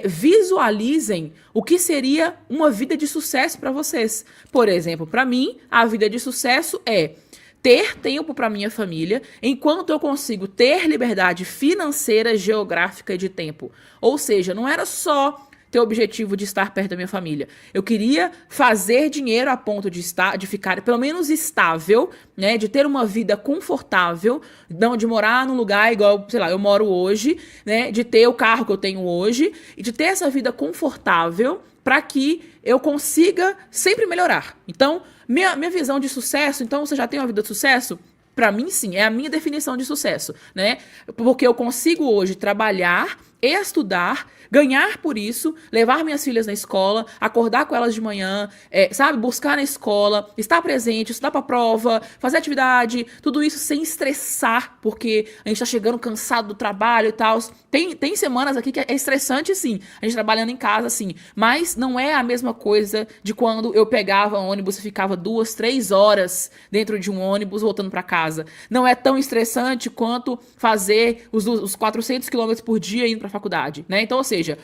visualizem o que seria uma vida de sucesso para vocês. Por exemplo, para mim, a vida de sucesso é ter tempo para minha família, enquanto eu consigo ter liberdade financeira, geográfica e de tempo. Ou seja, não era só ter o objetivo de estar perto da minha família. Eu queria fazer dinheiro a ponto de ficar pelo menos estável, né, de ter uma vida confortável, não de morar num lugar igual, sei lá, eu moro hoje, né, de ter o carro que eu tenho hoje e de ter essa vida confortável para que eu consiga sempre melhorar. Então, minha visão de sucesso, então você já tem uma vida de sucesso? Pra mim, sim, é a minha definição de sucesso, né? Porque eu consigo hoje trabalhar, estudar, ganhar por isso, levar minhas filhas na escola, acordar com elas de manhã, sabe? Buscar na escola, estar presente, estudar pra prova, fazer atividade, tudo isso sem estressar, porque a gente tá chegando cansado do trabalho e tal. Tem semanas aqui que é estressante, sim, a gente trabalhando em casa, sim, mas não é a mesma coisa de quando eu pegava um ônibus e ficava 2, 3 horas dentro de um ônibus voltando pra casa. Não é tão estressante quanto fazer os 400 quilômetros por dia indo pra faculdade, né? Então, ou seja,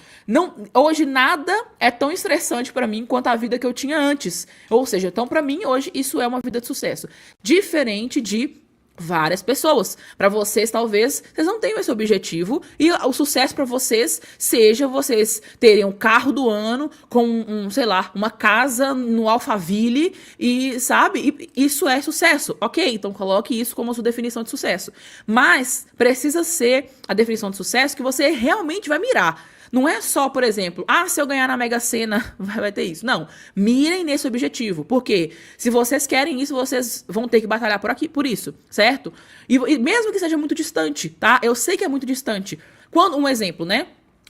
hoje nada é tão estressante pra mim quanto a vida que eu tinha antes. Ou seja, então pra mim hoje isso é uma vida de sucesso. Diferente de várias pessoas. Para vocês, talvez, vocês não tenham esse objetivo e o sucesso para vocês seja vocês terem um carro do ano com sei lá, uma casa no Alphaville e, sabe? E isso é sucesso. Ok, então coloque isso como a sua definição de sucesso. Mas precisa ser a definição de sucesso que você realmente vai mirar. Não é só, por exemplo, se eu ganhar na Mega Sena, vai ter isso. Não. Mirem nesse objetivo. Porque se vocês querem isso, vocês vão ter que batalhar por isso, certo? E mesmo que seja muito distante, tá? Eu sei que é muito distante. Um exemplo, né?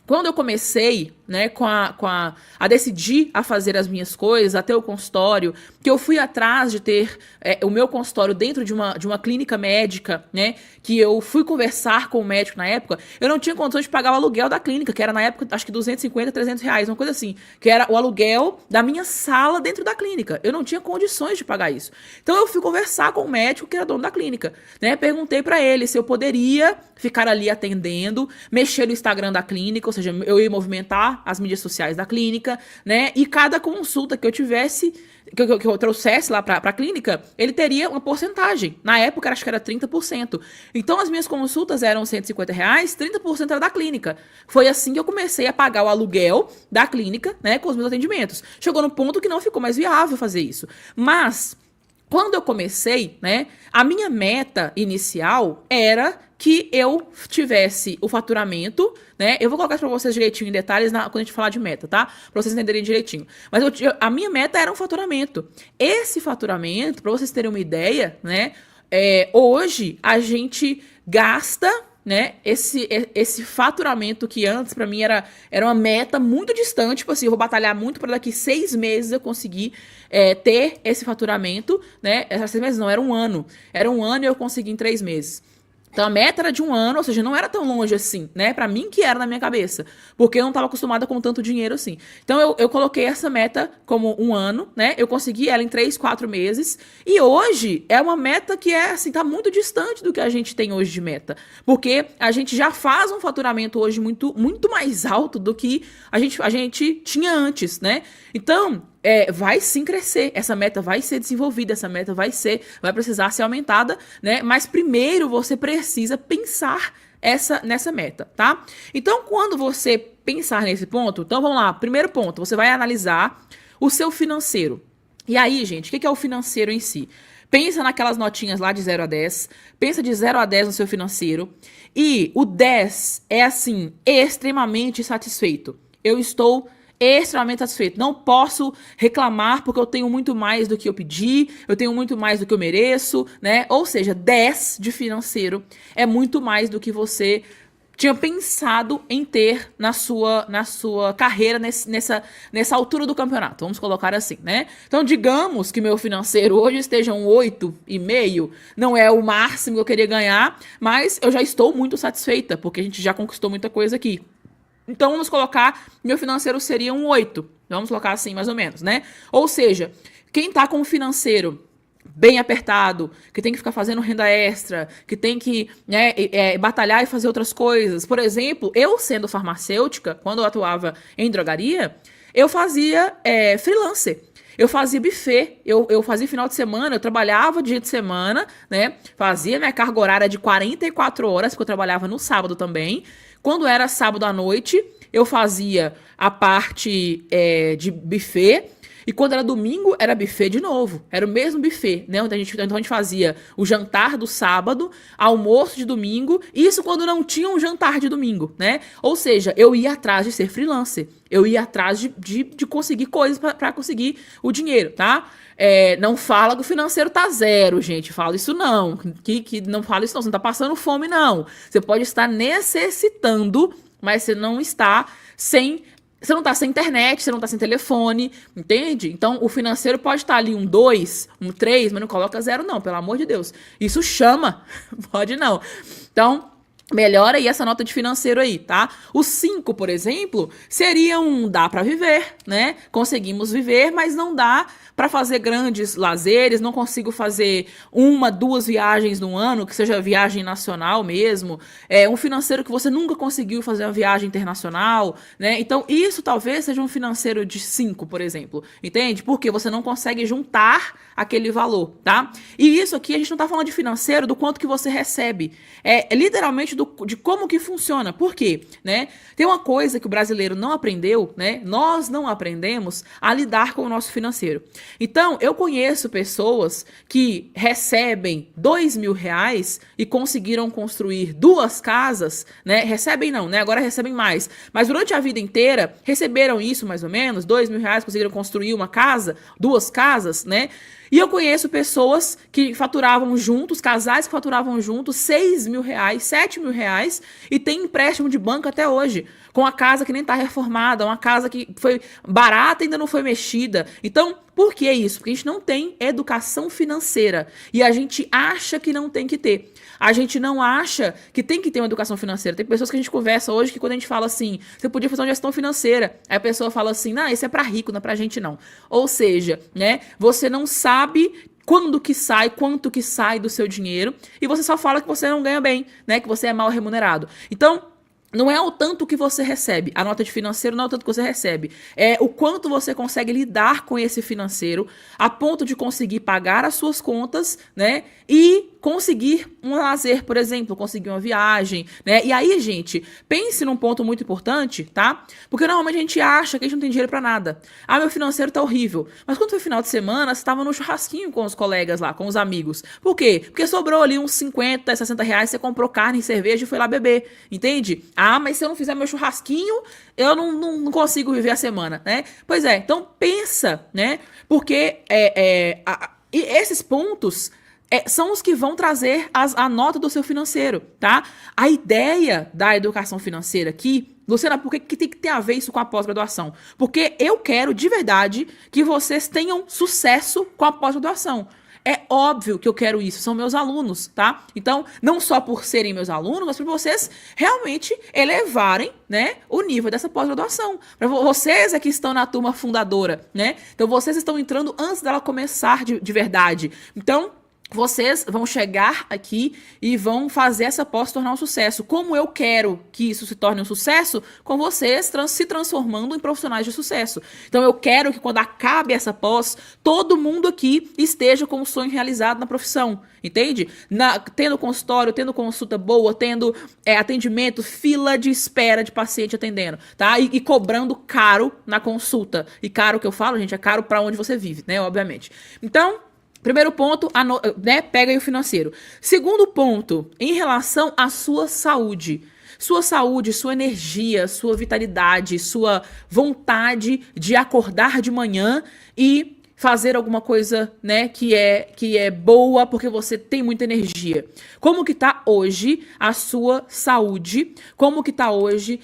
Quando eu comecei, né, a decidir a fazer as minhas coisas, a ter o consultório, que eu fui atrás de ter o meu consultório dentro de uma clínica médica, né, que eu fui conversar com o médico na época, eu não tinha condições de pagar o aluguel da clínica, que era na época, acho que 250, 300 reais, uma coisa assim, que era o aluguel da minha sala dentro da clínica. Eu não tinha condições de pagar isso. Então eu fui conversar com o médico que era dono da clínica, né, perguntei pra ele se eu poderia ficar ali atendendo, mexer no Instagram da clínica, ou seja, eu ia movimentar as mídias sociais da clínica, né? E cada consulta que eu tivesse, que eu trouxesse lá pra clínica, ele teria uma porcentagem. Na época, acho que era 30%. Então, as minhas consultas eram R$150, 30% era da clínica. Foi assim que eu comecei a pagar o aluguel da clínica, né? Com os meus atendimentos. Chegou no ponto que não ficou mais viável fazer isso. Mas quando eu comecei, né, a minha meta inicial era que eu tivesse o faturamento, né? Eu vou colocar isso pra vocês direitinho em detalhes quando a gente falar de meta, tá? Pra vocês entenderem direitinho. Mas a minha meta era um faturamento. Esse faturamento, pra vocês terem uma ideia, né? Hoje a gente gasta, né, esse faturamento que antes pra mim era uma meta muito distante, tipo assim, eu vou batalhar muito pra daqui 6 meses eu conseguir ter esse faturamento, né, 6 meses não, era um ano e eu consegui em 3 meses. Então a meta era de 1 ano, ou seja, não era tão longe assim, né? Pra mim que era na minha cabeça, porque eu não tava acostumada com tanto dinheiro assim. Então eu coloquei essa meta como 1 ano, né? Eu consegui ela em 3, 4 meses. E hoje é uma meta que assim, tá muito distante do que a gente tem hoje de meta. Porque a gente já faz um faturamento hoje muito, muito mais alto do que a gente tinha antes, né? Então, vai sim crescer, essa meta vai ser desenvolvida, essa meta vai precisar ser aumentada, né? Mas primeiro você precisa pensar nessa meta, tá? Então, quando você pensar nesse ponto, então vamos lá, primeiro ponto, você vai analisar o seu financeiro. E aí, gente, o que é o financeiro em si? Pensa naquelas notinhas lá de 0 a 10, pensa de 0 a 10 no seu financeiro, e o 10 é, assim, extremamente satisfeito. Eu estou extremamente satisfeito. Não posso reclamar porque eu tenho muito mais do que eu pedi, eu tenho muito mais do que eu mereço, né? Ou seja, 10 de financeiro é muito mais do que você tinha pensado em ter na sua carreira nessa altura do campeonato, vamos colocar assim, né? Então, digamos que meu financeiro hoje esteja um 8,5, não é o máximo que eu queria ganhar, mas eu já estou muito satisfeita, porque a gente já conquistou muita coisa aqui. Então, vamos colocar, meu financeiro seria um 8, vamos colocar assim, mais ou menos, né? Ou seja, quem tá com o financeiro bem apertado, que tem que ficar fazendo renda extra, que tem que, né, batalhar e fazer outras coisas. Por exemplo, eu sendo farmacêutica, quando eu atuava em drogaria, eu fazia freelancer. Eu fazia buffet, eu fazia final de semana, eu trabalhava dia de semana, né? Fazia minha carga horária de 44 horas, porque eu trabalhava no sábado também. Quando era sábado à noite, eu fazia a parte de buffet. E quando era domingo, era buffet de novo. Era o mesmo buffet, né? Então a gente fazia o jantar do sábado, almoço de domingo, isso quando não tinha um jantar de domingo, né? Ou seja, eu ia atrás de ser freelancer. Eu ia atrás de conseguir coisas para conseguir o dinheiro, tá? Não fala que o financeiro tá zero, gente. Fala isso não. Que não fala isso não. Você não tá passando fome, não. Você pode estar necessitando, mas você não está sem... Você não tá sem internet, você não tá sem telefone, entende? Então, o financeiro pode estar ali um 2, um 3, mas não coloca 0 não, pelo amor de Deus. Isso chama, pode não. Então, melhora aí essa nota de financeiro aí, tá? O 5, por exemplo, seria um dá pra viver, né? Conseguimos viver, mas não dá pra fazer grandes lazeres, não consigo fazer 1, 2 viagens no ano, que seja viagem nacional mesmo. Um financeiro que você nunca conseguiu fazer uma viagem internacional, né? Então, isso talvez seja um financeiro de 5, por exemplo, entende? Porque você não consegue juntar aquele valor, tá? E isso aqui, a gente não tá falando de financeiro, do quanto que você recebe. É literalmente de como que funciona. Por quê? Né? Tem uma coisa que o brasileiro não aprendeu, né? Nós não aprendemos a lidar com o nosso financeiro. Então, eu conheço pessoas que recebem R$2.000 e conseguiram construir 2 casas, né? Recebem não, né? Agora recebem mais. Mas durante a vida inteira, receberam isso mais ou menos, R$2.000, conseguiram construir uma casa, 2 casas, né? E eu conheço pessoas que faturavam juntos, casais que faturavam juntos R$6.000, R$7.000 e tem empréstimo de banco até hoje, com a casa que nem tá reformada, uma casa que foi barata e ainda não foi mexida. Então, por que isso? Porque a gente não tem educação financeira e a gente acha que não tem que ter. A gente não acha que tem que ter uma educação financeira. Tem pessoas que a gente conversa hoje que quando a gente fala assim, você podia fazer uma gestão financeira, aí a pessoa fala assim, não, isso é pra rico, não é pra gente não. Ou seja, né, você não sabe quando que sai, quanto que sai do seu dinheiro e você só fala que você não ganha bem, né, que você é mal remunerado. Então, não é o tanto que você recebe, a nota de financeiro não é o tanto que você recebe, é o quanto você consegue lidar com esse financeiro a ponto de conseguir pagar as suas contas, né, e conseguir um lazer, por exemplo, conseguir uma viagem, né? E aí, gente, pense num ponto muito importante, tá? Porque normalmente a gente acha que a gente não tem dinheiro pra nada. Ah, meu financeiro tá horrível. Mas quando foi final de semana, você tava no churrasquinho com os colegas lá, com os amigos. Por quê? Porque sobrou ali uns 50, 60 reais, você comprou carne e cerveja e foi lá beber, entende? Ah, mas se eu não fizer meu churrasquinho, eu não consigo viver a semana, né? Pois é, então pensa, né? Porque e esses pontos são os que vão trazer a nota do seu financeiro, tá? A ideia da educação financeira aqui, Luciana, por que tem que ter a ver isso com a pós-graduação? Porque eu quero, de verdade, que vocês tenham sucesso com a pós-graduação. É óbvio que eu quero isso, são meus alunos, tá? Então, não só por serem meus alunos, mas para vocês realmente elevarem, né, o nível dessa pós-graduação. Para vocês que estão na turma fundadora, né? Então, vocês estão entrando antes dela começar de verdade. Então, vocês vão chegar aqui e vão fazer essa pós se tornar um sucesso. Como eu quero que isso se torne um sucesso? Com vocês se transformando em profissionais de sucesso. Então eu quero que quando acabe essa pós, todo mundo aqui esteja com o sonho realizado na profissão. Entende? Tendo consultório, tendo consulta boa, tendo atendimento, fila de espera de paciente atendendo, tá? E cobrando caro na consulta. E caro que eu falo, gente, é caro pra onde você vive, né? Obviamente. Então, primeiro ponto, né, pega aí o financeiro. Segundo ponto, em relação à sua saúde. Sua saúde, sua energia, sua vitalidade, sua vontade de acordar de manhã e fazer alguma coisa, né, que é boa porque você tem muita energia. Como que tá hoje a sua saúde? Como que tá hoje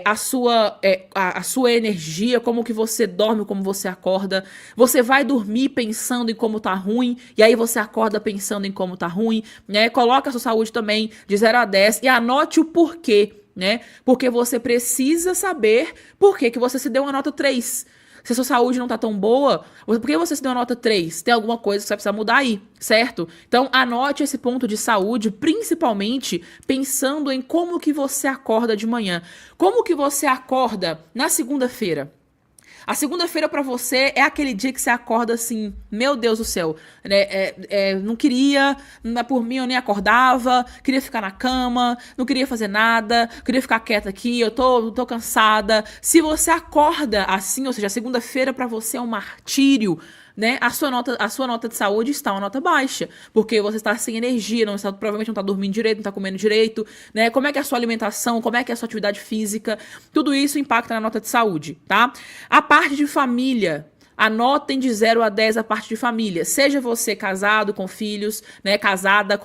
a sua energia? Como que você dorme, como você acorda? Você vai dormir pensando em como tá ruim e aí você acorda pensando em como tá ruim, né? Coloca a sua saúde também de 0 a 10 e anote o porquê, né? Porque você precisa saber por que você se deu uma nota 3. Se a sua saúde não tá tão boa, por que você se deu uma nota 3? Tem alguma coisa que você vai precisar mudar aí, certo? Então, anote esse ponto de saúde, principalmente pensando em como que você acorda de manhã. Como que você acorda na segunda-feira? A segunda-feira pra você é aquele dia que você acorda assim, meu Deus do céu, né? Não queria, por mim eu nem acordava, queria ficar na cama, não queria fazer nada, queria ficar quieta aqui, eu tô cansada. Se você acorda assim, ou seja, a segunda-feira pra você é um martírio, né? A sua nota de saúde está uma nota baixa, porque você está sem energia, provavelmente não está dormindo direito, não está comendo direito, né? Como é que é a sua alimentação, como é que é a sua atividade física, tudo isso impacta na nota de saúde, tá? A parte de família. Anotem de 0 a 10 a parte de família. Seja você casado com filhos, né? Casada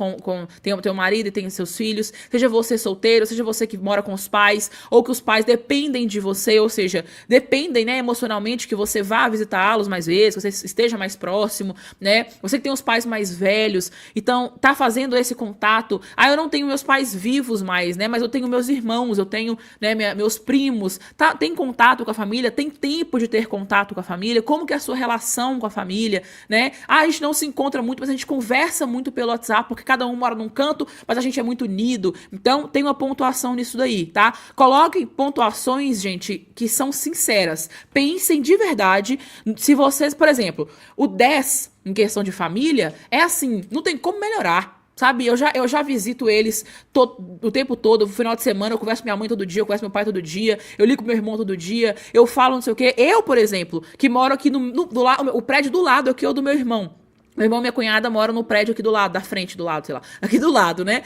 tem o teu marido e tem seus filhos. Seja você solteiro, seja você que mora com os pais, ou que os pais dependem de você, ou seja, dependem, né, emocionalmente que você vá visitá-los mais vezes, que você esteja mais próximo, né? Você que tem os pais mais velhos, então tá fazendo esse contato. Eu não tenho meus pais vivos mais, né? Mas eu tenho meus irmãos, eu tenho, né, meus primos. Tem contato com a família, tem tempo de ter contato com a família. Como que é a sua relação com a família, né? A gente não se encontra muito, mas a gente conversa muito pelo WhatsApp, porque cada um mora num canto, mas a gente é muito unido. Então, tem uma pontuação nisso daí, tá? Coloquem pontuações, gente, que são sinceras. Pensem de verdade, se vocês, por exemplo, o 10 em questão de família, é assim, não tem como melhorar. Sabe, eu já visito eles o tempo todo, no final de semana, eu converso com minha mãe todo dia, eu converso com meu pai todo dia, eu ligo com meu irmão todo dia, eu falo não sei o quê. Eu, por exemplo, que moro aqui o prédio do lado aqui é o do meu irmão. Meu irmão e minha cunhada moram no prédio aqui do lado, da frente do lado, sei lá, aqui do lado, né?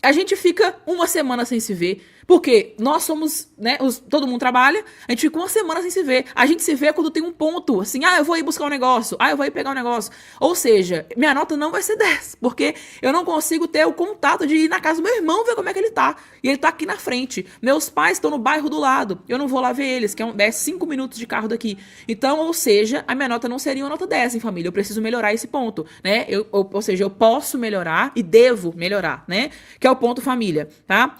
A gente fica uma semana sem se ver. Porque nós somos, né, todo mundo trabalha, a gente fica uma semana sem se ver. A gente se vê quando tem um ponto, assim, eu vou ir buscar um negócio, eu vou ir pegar um negócio. Ou seja, minha nota não vai ser 10, porque eu não consigo ter o contato de ir na casa do meu irmão ver como é que ele tá. E ele tá aqui na frente. Meus pais estão no bairro do lado, eu não vou lá ver eles, que é 5 minutos de carro daqui. Então, ou seja, a minha nota não seria uma nota 10 em família, eu preciso melhorar esse ponto, né? Ou seja, eu posso melhorar e devo melhorar, né? Que é o ponto família, tá?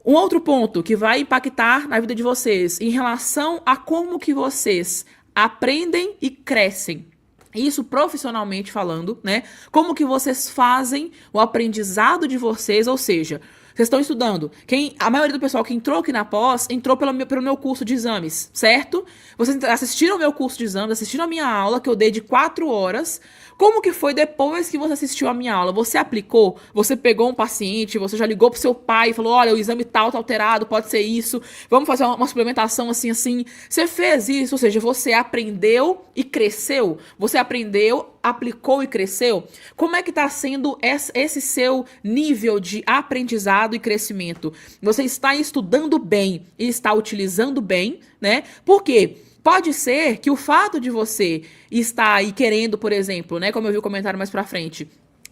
Um outro ponto que vai impactar na vida de vocês em relação a como que vocês aprendem e crescem. Isso profissionalmente falando, né? Como que vocês fazem o aprendizado de vocês, ou seja, vocês estão estudando. A maioria do pessoal que entrou aqui na pós, entrou pelo meu curso de exames, certo? Vocês assistiram ao meu curso de exames, assistiram a minha aula, que eu dei de 4 horas. Como que foi depois que você assistiu a minha aula? Você aplicou? Você pegou um paciente? Você já ligou pro seu pai e falou, olha, o exame tal tá alterado, pode ser isso. Vamos fazer uma suplementação assim, assim. Você fez isso, ou seja, você aprendeu e cresceu. Você aprendeu, aplicou e cresceu. Como é que tá sendo esse seu nível de aprendizado e crescimento? Você está estudando bem e está utilizando bem, né? Por quê? Pode ser que o fato de você estar aí querendo, por exemplo, né, como eu vi o comentário mais pra frente,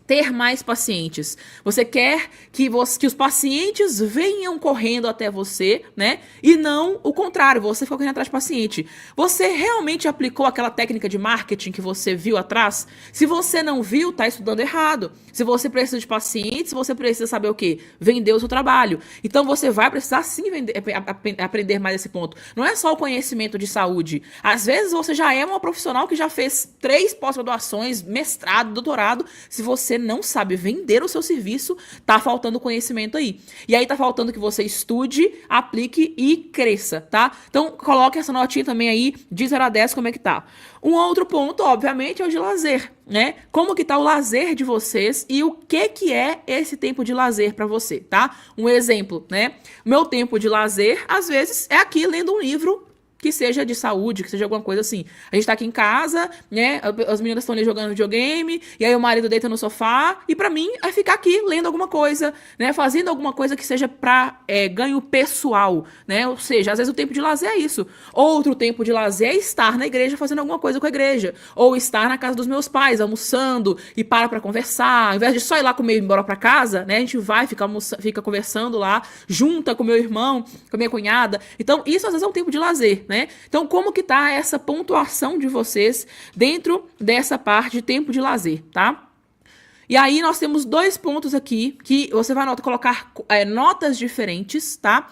ter mais pacientes. Você quer que os pacientes venham correndo até você, né? E não o contrário, você fica correndo atrás do paciente. Você realmente aplicou aquela técnica de marketing que você viu atrás? Se você não viu, tá estudando errado. Se você precisa de pacientes, você precisa saber o quê? Vender o seu trabalho. Então você vai precisar sim aprender mais esse ponto. Não é só o conhecimento de saúde. Às vezes você já é uma profissional que já fez 3 pós-graduações, mestrado, doutorado. Se você não sabe vender o seu serviço, tá faltando conhecimento aí. E aí tá faltando que você estude, aplique e cresça, tá? Então coloque essa notinha também aí, de 0 a 10, como é que tá. Um outro ponto, obviamente, é o de lazer, né? Como que tá o lazer de vocês e o que é esse tempo de lazer pra você, tá? Um exemplo, né? Meu tempo de lazer, às vezes, é aqui lendo um livro que seja de saúde, que seja alguma coisa assim. A gente tá aqui em casa, né? As meninas estão ali jogando videogame, e aí o marido deita no sofá, e pra mim é ficar aqui lendo alguma coisa, né? Fazendo alguma coisa que seja pra ganho pessoal, né? Ou seja, às vezes o tempo de lazer é isso. Outro tempo de lazer é estar na igreja fazendo alguma coisa com a igreja. Ou estar na casa dos meus pais, almoçando, e pra conversar. Ao invés de só ir lá comer e ir embora pra casa, né? A gente vai, fica conversando lá, junta com meu irmão, com a minha cunhada. Então, isso às vezes é um tempo de lazer, né? Então, como que tá essa pontuação de vocês dentro dessa parte de tempo de lazer, tá? E aí nós temos 2 pontos aqui que você vai colocar notas diferentes, tá?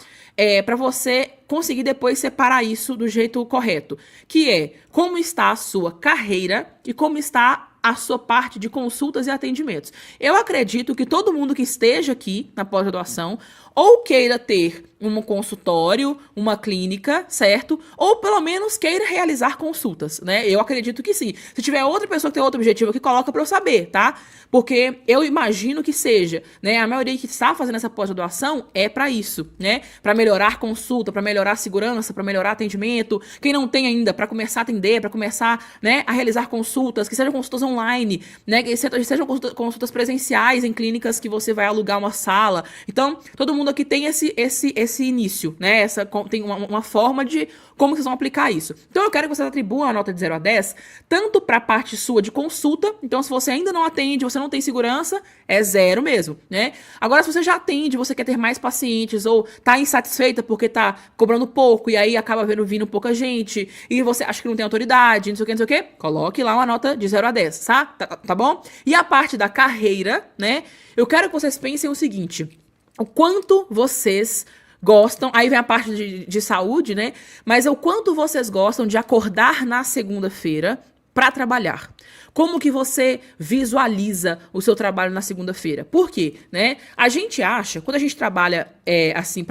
Para você conseguir depois separar isso do jeito correto. Que é como está a sua carreira e como está a sua parte de consultas e atendimentos. Eu acredito que todo mundo que esteja aqui na pós-graduação ou queira ter um consultório, uma clínica, certo? Ou pelo menos queira realizar consultas, né? Eu acredito que sim. Se tiver outra pessoa que tem outro objetivo aqui, coloca pra eu saber, tá? Porque eu imagino que seja, né? A maioria que está fazendo essa pós-graduação é pra isso, né? Pra melhorar consulta, pra melhorar segurança, pra melhorar atendimento. Quem não tem ainda, pra começar a atender, pra começar, né, a realizar consultas, que sejam consultas online, né? Que sejam consultas presenciais em clínicas que você vai alugar uma sala. Então, todo mundo aqui tem esse início, né? Tem uma forma de como vocês vão aplicar isso. Então, eu quero que vocês atribuam a nota de 0 a 10, tanto para a parte sua de consulta. Então, se você ainda não atende, você não tem segurança, é 0 mesmo, né? Agora, se você já atende, você quer ter mais pacientes, ou tá insatisfeita porque tá cobrando pouco, e aí acaba vindo pouca gente, e você acha que não tem autoridade, não sei o que, não sei o que, coloque lá uma nota de 0 a 10, tá bom? E a parte da carreira, né? Eu quero que vocês pensem o seguinte: o quanto vocês gostam, aí vem a parte de saúde, né? Mas é o quanto vocês gostam de acordar na segunda-feira para trabalhar. Como que você visualiza o seu trabalho na segunda-feira? Por quê, né? A gente acha, quando a gente trabalha assim,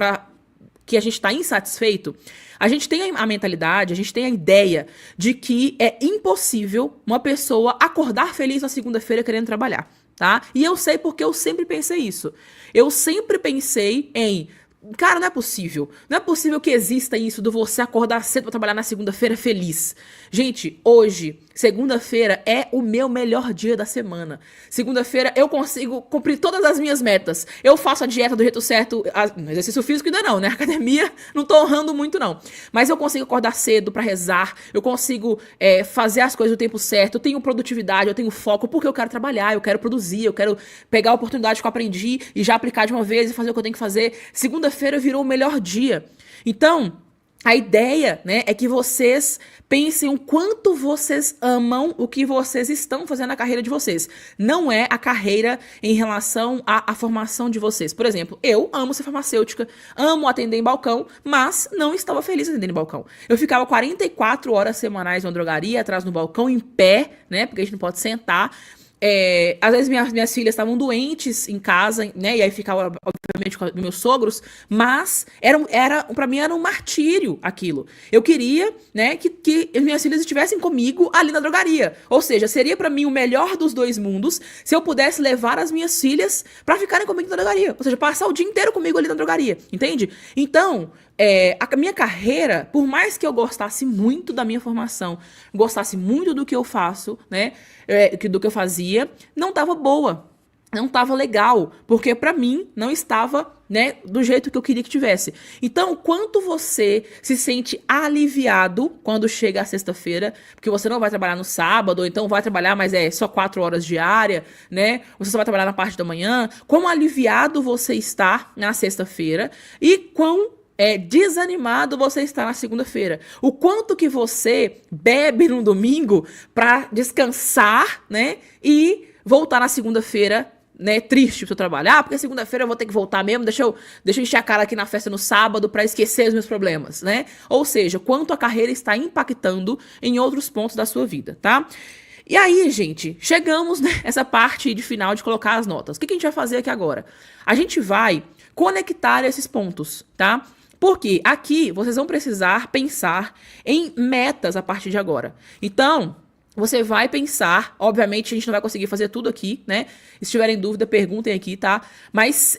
que a gente está insatisfeito, a gente tem a mentalidade, a gente tem a ideia de que é impossível uma pessoa acordar feliz na segunda-feira querendo trabalhar, tá? E eu sei porque eu sempre pensei isso. Eu sempre pensei em... Cara, não é possível. Não é possível que exista isso de você acordar cedo pra trabalhar na segunda-feira feliz. Gente, hoje, segunda-feira é o meu melhor dia da semana. Segunda-feira eu consigo cumprir todas as minhas metas. Eu faço a dieta do jeito certo. No exercício físico ainda não, né? Academia não tô honrando muito não. Mas eu consigo acordar cedo pra rezar. Eu consigo fazer as coisas no tempo certo. Eu tenho produtividade, eu tenho foco porque eu quero trabalhar, eu quero produzir, eu quero pegar a oportunidade que eu aprendi e já aplicar de uma vez e fazer o que eu tenho que fazer. Segunda-feira virou o melhor dia. Então, a ideia, né, é que vocês pensem o quanto vocês amam o que vocês estão fazendo na carreira de vocês. Não é a carreira em relação à formação de vocês. Por exemplo, eu amo ser farmacêutica, amo atender em balcão, mas não estava feliz atendendo em balcão. Eu ficava 44 horas semanais na drogaria, atrás no balcão, em pé, né, porque a gente não pode sentar. Às vezes minhas filhas estavam doentes em casa, né? E aí ficava, obviamente, com meus sogros, mas pra mim era um martírio aquilo. Eu queria, né, que minhas filhas estivessem comigo ali na drogaria. Ou seja, seria pra mim o melhor dos 2 mundos se eu pudesse levar as minhas filhas pra ficarem comigo na drogaria. Ou seja, passar o dia inteiro comigo ali na drogaria, entende? Então, a minha carreira, por mais que eu gostasse muito da minha formação, gostasse muito do que eu faço, né, do que eu fazia, não estava boa. não estava legal, porque para mim não estava, né, do jeito que eu queria que tivesse. Então, quanto você se sente aliviado quando chega a sexta-feira, porque você não vai trabalhar no sábado, ou então vai trabalhar, mas é só 4 horas diária, né? Você só vai trabalhar na parte da manhã. Quão aliviado você está na sexta-feira e quão desanimado você está na segunda-feira. O quanto que você bebe no domingo para descansar, né? E voltar na segunda-feira, né, triste pro seu trabalho. Ah, porque segunda-feira eu vou ter que voltar mesmo, deixa eu encher a cara aqui na festa no sábado pra esquecer os meus problemas, né? Ou seja, quanto a carreira está impactando em outros pontos da sua vida, tá? E aí, gente, chegamos nessa parte de final de colocar as notas. O que a gente vai fazer aqui agora? A gente vai conectar esses pontos, tá? Porque aqui vocês vão precisar pensar em metas a partir de agora. Então, você vai pensar, obviamente a gente não vai conseguir fazer tudo aqui, né? Se tiverem dúvida, perguntem aqui, tá? Mas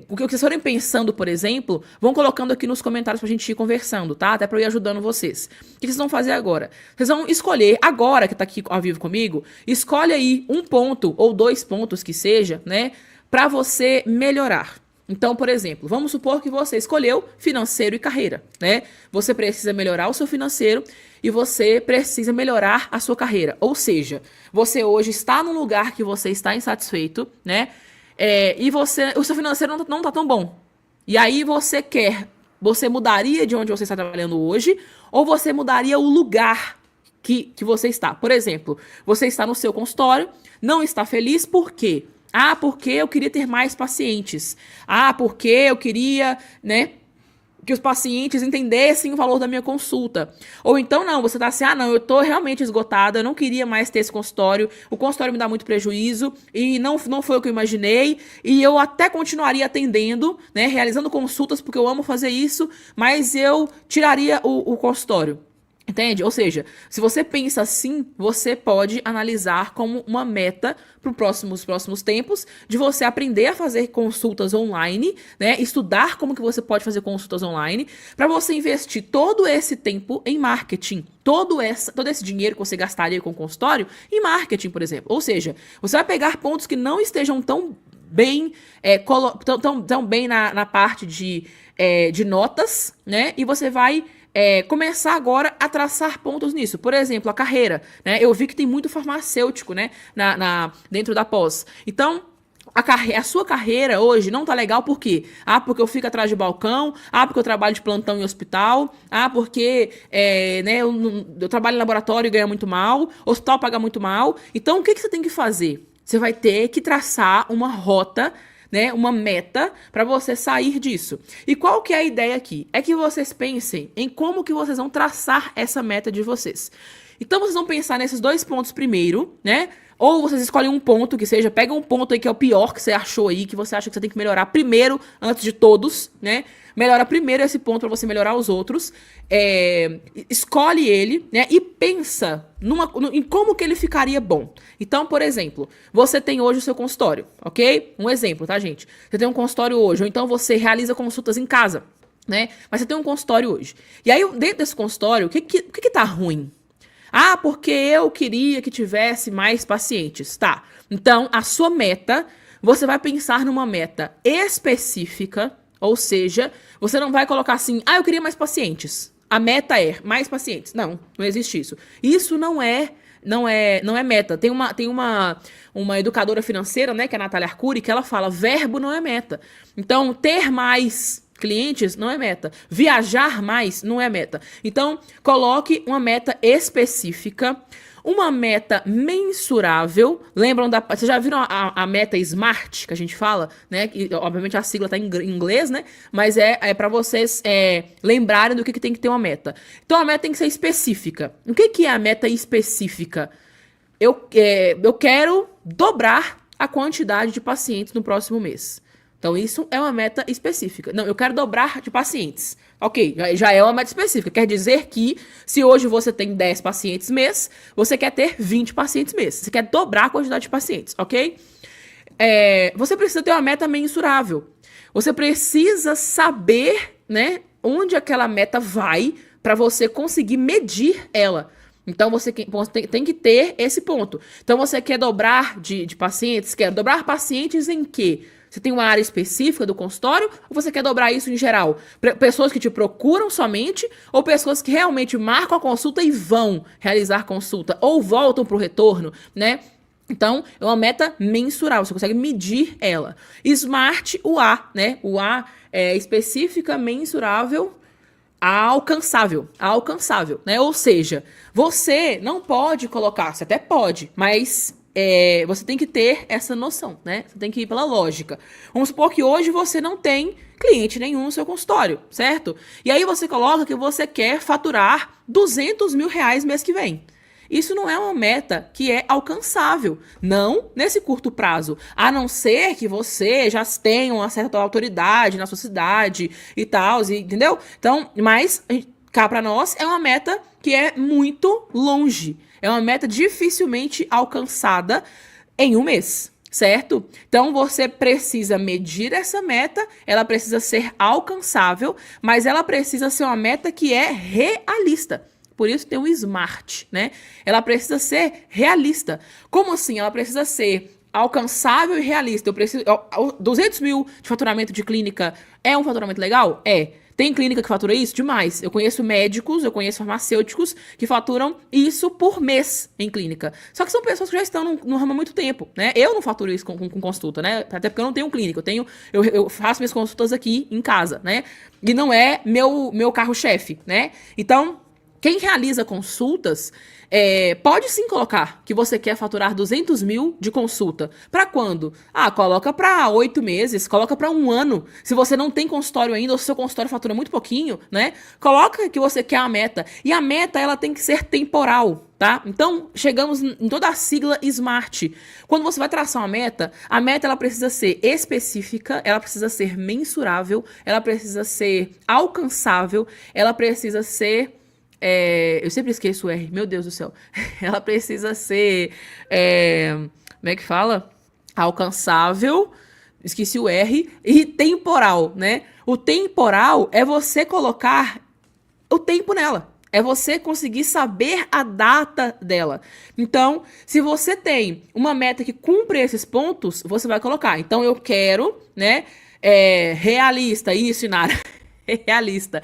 o que vocês forem pensando, por exemplo, vão colocando aqui nos comentários pra gente ir conversando, tá? Até pra eu ir ajudando vocês. O que vocês vão fazer agora? Vocês vão escolher, agora que tá aqui ao vivo comigo, escolhe aí um ponto ou 2 pontos que seja, né? Pra você melhorar. Então, por exemplo, vamos supor que você escolheu financeiro e carreira, né? Você precisa melhorar o seu financeiro e você precisa melhorar a sua carreira. Ou seja, você hoje está num lugar que você está insatisfeito, né? E o seu financeiro não tá tão bom. E aí você mudaria de onde você está trabalhando hoje ou você mudaria o lugar que você está. Por exemplo, você está no seu consultório, não está feliz, por quê? Ah, porque eu queria ter mais pacientes. Ah, porque eu queria, né, que os pacientes entendessem o valor da minha consulta. Ou então, não, você tá assim, ah, não, eu tô realmente esgotada, eu não queria mais ter esse consultório, o consultório me dá muito prejuízo, e não foi o que eu imaginei, e eu até continuaria atendendo, né, realizando consultas, porque eu amo fazer isso, mas eu tiraria o consultório. Entende? Ou seja, se você pensa assim, você pode analisar como uma meta para os próximos tempos de você aprender a fazer consultas online, né? Estudar como que você pode fazer consultas online, para você investir todo esse tempo em marketing. Todo esse dinheiro que você gastaria com o consultório em marketing, por exemplo. Ou seja, você vai pegar pontos que não estejam tão bem, tão bem na parte de notas, né? E você vai começar agora a traçar pontos nisso. Por exemplo, a carreira, né? Eu vi que tem muito farmacêutico, né? Dentro da pós. Então, a sua carreira hoje não tá legal por quê? Ah, porque eu fico atrás de balcão. Ah, porque eu trabalho de plantão em hospital. Ah, porque né, eu trabalho em laboratório e ganho muito mal. Hospital paga muito mal. Então, o que você tem que fazer? Você vai ter que traçar uma rota, né, uma meta para você sair disso. E qual que é a ideia aqui? É que vocês pensem em como que vocês vão traçar essa meta de vocês. Então vocês vão pensar nesses 2 pontos primeiro, né? Ou vocês escolhem um ponto que seja, pega um ponto aí que é o pior que você achou aí, que você acha que você tem que melhorar primeiro, antes de todos, né? Melhora primeiro esse ponto para você melhorar os outros. Escolhe ele, né? E pensa em como que ele ficaria bom. Então, por exemplo, você tem hoje o seu consultório, ok? Um exemplo, tá, gente? Você tem um consultório hoje, ou então você realiza consultas em casa, né? Mas você tem um consultório hoje. E aí, dentro desse consultório, o que tá ruim? Ah, porque eu queria que tivesse mais pacientes. Tá. Então, a sua meta, você vai pensar numa meta específica, ou seja, você não vai colocar assim, ah, eu queria mais pacientes. A meta é mais pacientes. Não existe isso. Isso não é meta. Tem uma educadora financeira, né, que é a Natália Arcuri, que ela fala, verbo não é meta. Então, ter mais clientes não é meta. Viajar mais não é meta. Então, coloque uma meta específica, uma meta mensurável. Lembram vocês já viram a meta SMART que a gente fala, né? E, obviamente a sigla tá em inglês, né? Mas é para vocês lembrarem do que tem que ter uma meta. Então, a meta tem que ser específica. O que é a meta específica? Eu quero dobrar a quantidade de pacientes no próximo mês. Então, isso é uma meta específica. Não, eu quero dobrar de pacientes. Ok, já é uma meta específica. Quer dizer que, se hoje você tem 10 pacientes mês, você quer ter 20 pacientes mês. Você quer dobrar a quantidade de pacientes, ok? Você precisa ter uma meta mensurável. Você precisa saber, né, onde aquela meta vai para você conseguir medir ela. Então, você tem que ter esse ponto. Então, você quer dobrar de pacientes? Quer dobrar pacientes em quê? Você tem uma área específica do consultório ou você quer dobrar isso em geral? Pessoas que te procuram somente ou pessoas que realmente marcam a consulta e vão realizar consulta ou voltam para o retorno, né? Então, é uma meta mensurável, você consegue medir ela. Smart, o A, né? O A é específica, mensurável, alcançável, né? Ou seja, você não pode colocar, você até pode, mas você tem que ter essa noção, né? Você tem que ir pela lógica. Vamos supor que hoje você não tem cliente nenhum no seu consultório, certo? E aí você coloca que você quer faturar R$200 mil mês que vem. Isso não é uma meta que é alcançável, não nesse curto prazo, a não ser que você já tenha uma certa autoridade na sua cidade e tal, entendeu? Então, mas cá para nós é uma meta que é muito longe, é uma meta dificilmente alcançada em um mês. Certo? Então você precisa medir essa meta, ela precisa ser alcançável, mas ela precisa ser uma meta que é realista. Por isso tem o SMART, né? Ela precisa ser realista. Como assim? Ela precisa ser alcançável e realista. 200 mil de faturamento de clínica é um faturamento legal? É. Tem clínica que fatura isso? Demais. Eu conheço médicos, eu conheço farmacêuticos que faturam isso por mês em clínica. Só que são pessoas que já estão no ramo há muito tempo, né? Eu não faturo isso com consulta, né? Até porque eu não tenho clínica. Eu faço minhas consultas aqui em casa, né? E não é meu carro-chefe, né? Então, quem realiza consultas pode sim colocar que você quer faturar 200 mil de consulta. Para quando? Coloca para 8 meses, coloca para um ano. Se você não tem consultório ainda, ou se seu consultório fatura muito pouquinho, né? Coloca que você quer a meta. E a meta, ela tem que ser temporal, tá? Então, chegamos em toda a sigla SMART. Quando você vai traçar uma meta, a meta ela precisa ser específica, ela precisa ser mensurável, ela precisa ser alcançável, ela precisa ser... eu sempre esqueço o R, meu Deus do céu. Ela precisa ser, como é que fala? Alcançável, esqueci o R, e temporal, né? O temporal é você colocar o tempo nela. É você conseguir saber a data dela. Então, se você tem uma meta que cumpre esses pontos, você vai colocar. Então, eu quero, né? Realista, isso, Inara. Realista.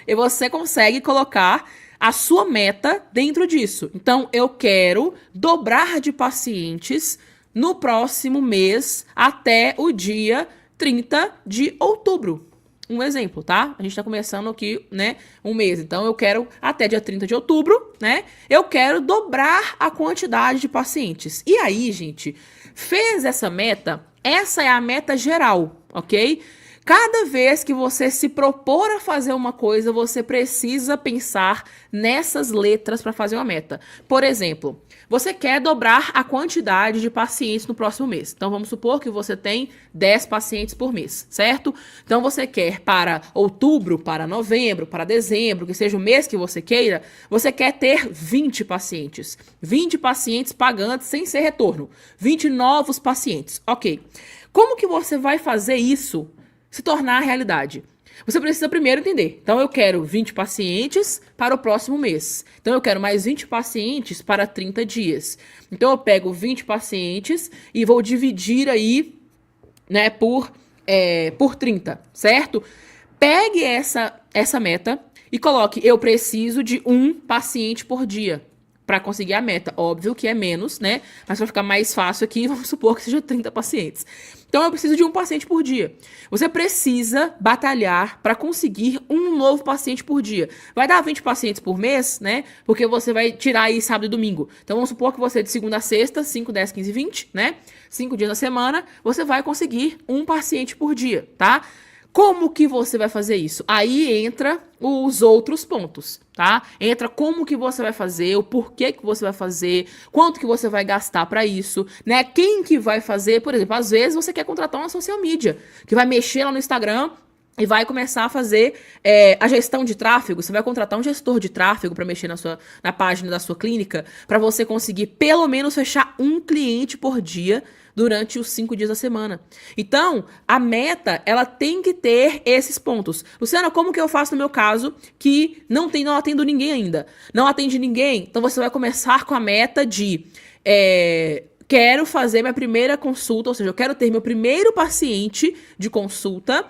E você consegue colocar a sua meta dentro disso. Então, eu quero dobrar de pacientes no próximo mês até o dia 30 de outubro. Um exemplo, tá? A gente tá começando aqui, né, um mês. Então, eu quero, até dia 30 de outubro, né, eu quero dobrar a quantidade de pacientes. E aí, gente, fez essa meta, essa é a meta geral, ok? Cada vez que você se propor a fazer uma coisa, você precisa pensar nessas letras para fazer uma meta. Por exemplo, você quer dobrar a quantidade de pacientes no próximo mês. Então, vamos supor que você tem 10 pacientes por mês, certo? Então, você quer para outubro, para novembro, para dezembro, que seja o mês que você queira, você quer ter 20 pacientes. 20 pacientes pagantes sem ser retorno. 20 novos pacientes. Ok. Como que você vai fazer isso se tornar realidade? Você precisa primeiro entender. Então, eu quero 20 pacientes para o próximo mês. Então, eu quero mais 20 pacientes para 30 dias. Então, eu pego 20 pacientes e vou dividir aí, né, por 30, certo? Pegue essa meta e coloque, eu preciso de um paciente por dia para conseguir a meta. Óbvio que é menos, né? Mas para ficar mais fácil aqui, vamos supor que seja 30 pacientes. Então, eu preciso de um paciente por dia. Você precisa batalhar para conseguir um novo paciente por dia. Vai dar 20 pacientes por mês, né? Porque você vai tirar aí sábado e domingo. Então, vamos supor que você de segunda a sexta, 5, 10, 15, 20, né? 5 dias na semana, você vai conseguir um paciente por dia, tá? Como que você vai fazer isso? Aí entra os outros pontos, tá? Entra como que você vai fazer, o porquê que você vai fazer, quanto que você vai gastar pra isso, né? Quem que vai fazer, por exemplo, às vezes você quer contratar uma social media, que vai mexer lá no Instagram e vai começar a fazer a gestão de tráfego. Você vai contratar um gestor de tráfego para mexer na página da sua clínica, para você conseguir pelo menos fechar um cliente por dia durante os 5 dias da semana. Então, a meta, ela tem que ter esses pontos. Luciana, como que eu faço no meu caso que não atendo ninguém ainda? Não atende ninguém? Então, você vai começar com a meta de... quero fazer minha primeira consulta, ou seja, eu quero ter meu primeiro paciente de consulta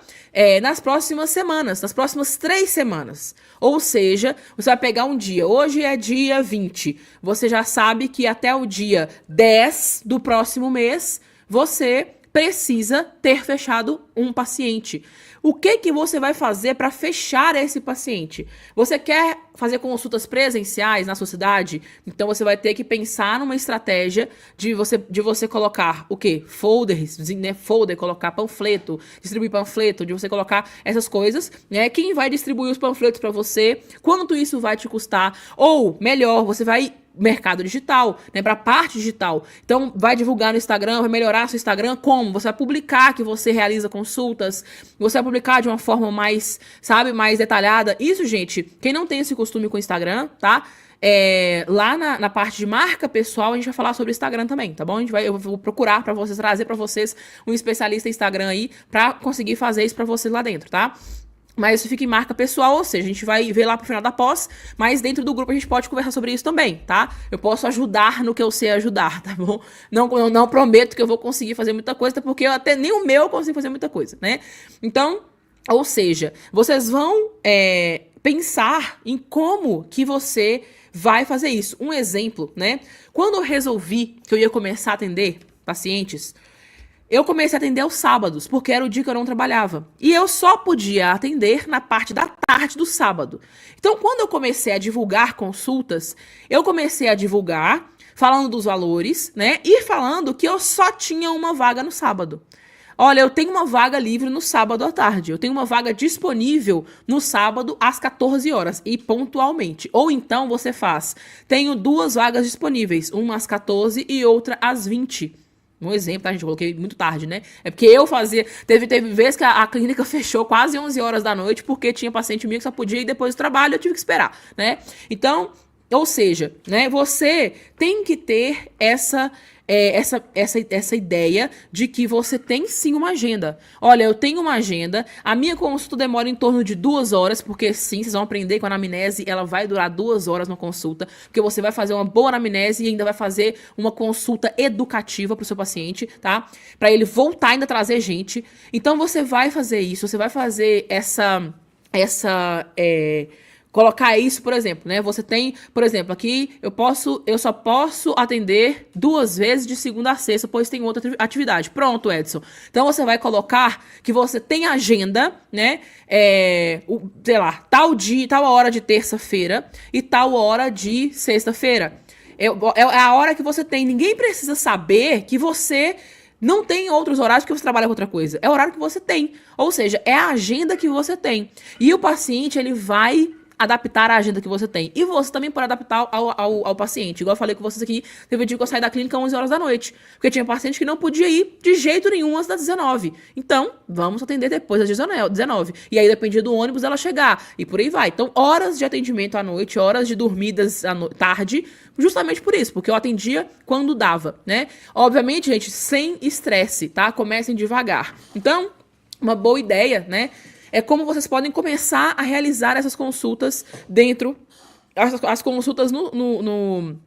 nas próximas semanas, nas próximas 3 semanas. Ou seja, você vai pegar um dia, hoje é dia 20, você já sabe que até o dia 10 do próximo mês, você precisa ter fechado um paciente. O que você vai fazer para fechar esse paciente? Você quer fazer consultas presenciais na sua cidade? Então você vai ter que pensar numa estratégia de você colocar o quê? Folders, né? Folder, colocar panfleto, distribuir panfleto, de você colocar essas coisas, né? Quem vai distribuir os panfletos para você? Quanto isso vai te custar? Ou, melhor, você vai mercado digital, né, para parte digital. Então, vai divulgar no Instagram, vai melhorar seu Instagram, como? Você vai publicar que você realiza consultas, você vai publicar de uma forma mais, sabe, mais detalhada. Isso, gente, quem não tem esse costume com o Instagram, tá? Lá na parte de marca pessoal, a gente vai falar sobre o Instagram também, tá bom? Eu vou procurar para vocês, trazer para vocês um especialista em Instagram aí, para conseguir fazer isso para vocês lá dentro, tá? Mas isso fica em marca pessoal, ou seja, a gente vai ver lá pro final da pós, mas dentro do grupo a gente pode conversar sobre isso também, tá? Eu posso ajudar no que eu sei ajudar, tá bom? Não prometo que eu vou conseguir fazer muita coisa, até porque até nem o meu eu consigo fazer muita coisa, né? Então, ou seja, vocês vão pensar em como que você vai fazer isso. Um exemplo, né? Quando eu resolvi que eu ia começar a atender pacientes, eu comecei a atender aos sábados, porque era o dia que eu não trabalhava. E eu só podia atender na parte da tarde do sábado. Então, quando eu comecei a divulgar consultas, eu comecei a divulgar falando dos valores, né? E falando que eu só tinha uma vaga no sábado. Olha, eu tenho uma vaga livre no sábado à tarde. Eu tenho uma vaga disponível no sábado às 14 horas e pontualmente. Ou então você faz, tenho 2 vagas disponíveis, uma às 14 e outra às 20. Um exemplo, tá, gente? Eu coloquei muito tarde, né? É porque eu fazia... Teve vezes que a clínica fechou quase 11 horas da noite porque tinha paciente meu que só podia ir depois do trabalho, eu tive que esperar, né? Então, ou seja, né? Você tem que ter essa ideia de que você tem sim uma agenda. Olha, eu tenho uma agenda, a minha consulta demora em torno de 2 horas, porque sim, vocês vão aprender que a anamnese ela vai durar 2 horas na consulta, porque você vai fazer uma boa anamnese e ainda vai fazer uma consulta educativa pro seu paciente, tá? Pra ele voltar e ainda trazer gente. Então você vai fazer isso, você vai fazer colocar isso, por exemplo, né? Você tem, por exemplo, aqui eu só posso atender 2 vezes de segunda a sexta, pois tem outra atividade. Pronto, Edson. Então você vai colocar que você tem agenda, né? Sei lá, tal dia, tal hora de terça-feira e tal hora de sexta-feira. É a hora que você tem. Ninguém precisa saber que você não tem outros horários que você trabalha com outra coisa. É o horário que você tem. Ou seja, é a agenda que você tem. E o paciente, ele vai adaptar a agenda que você tem. E você também pode adaptar ao paciente. Igual eu falei com vocês aqui, teve um dia que eu saí da clínica às 11 horas da noite. Porque tinha paciente que não podia ir de jeito nenhum antes das 19. Então, vamos atender depois das 19. E aí dependia do ônibus ela chegar. E por aí vai. Então, horas de atendimento à noite, horas de dormidas à tarde, justamente por isso. Porque eu atendia quando dava, né? Obviamente, gente, sem estresse, tá? Comecem devagar. Então, uma boa ideia, né? É como vocês podem começar a realizar essas consultas dentro... As consultas como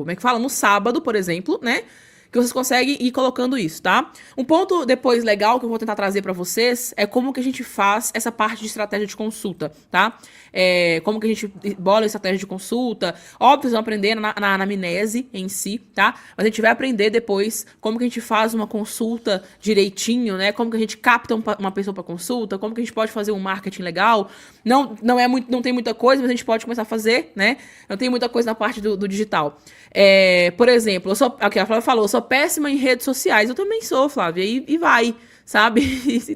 é que fala? No sábado, por exemplo, né? Que vocês conseguem ir colocando isso, tá? Um ponto depois legal que eu vou tentar trazer pra vocês é como que a gente faz essa parte de estratégia de consulta, tá? Como que a gente bola a estratégia de consulta. Óbvio, vocês vão aprender na anamnese em si, tá? Mas a gente vai aprender depois como que a gente faz uma consulta direitinho, né? Como que a gente capta uma pessoa pra consulta, como que a gente pode fazer um marketing legal. Não tem muita coisa, mas a gente pode começar a fazer, né? Não tem muita coisa na parte do digital. Por exemplo, aqui a Flávia falou, eu sou péssima em redes sociais. Eu também sou, Flávia, e vai, sabe?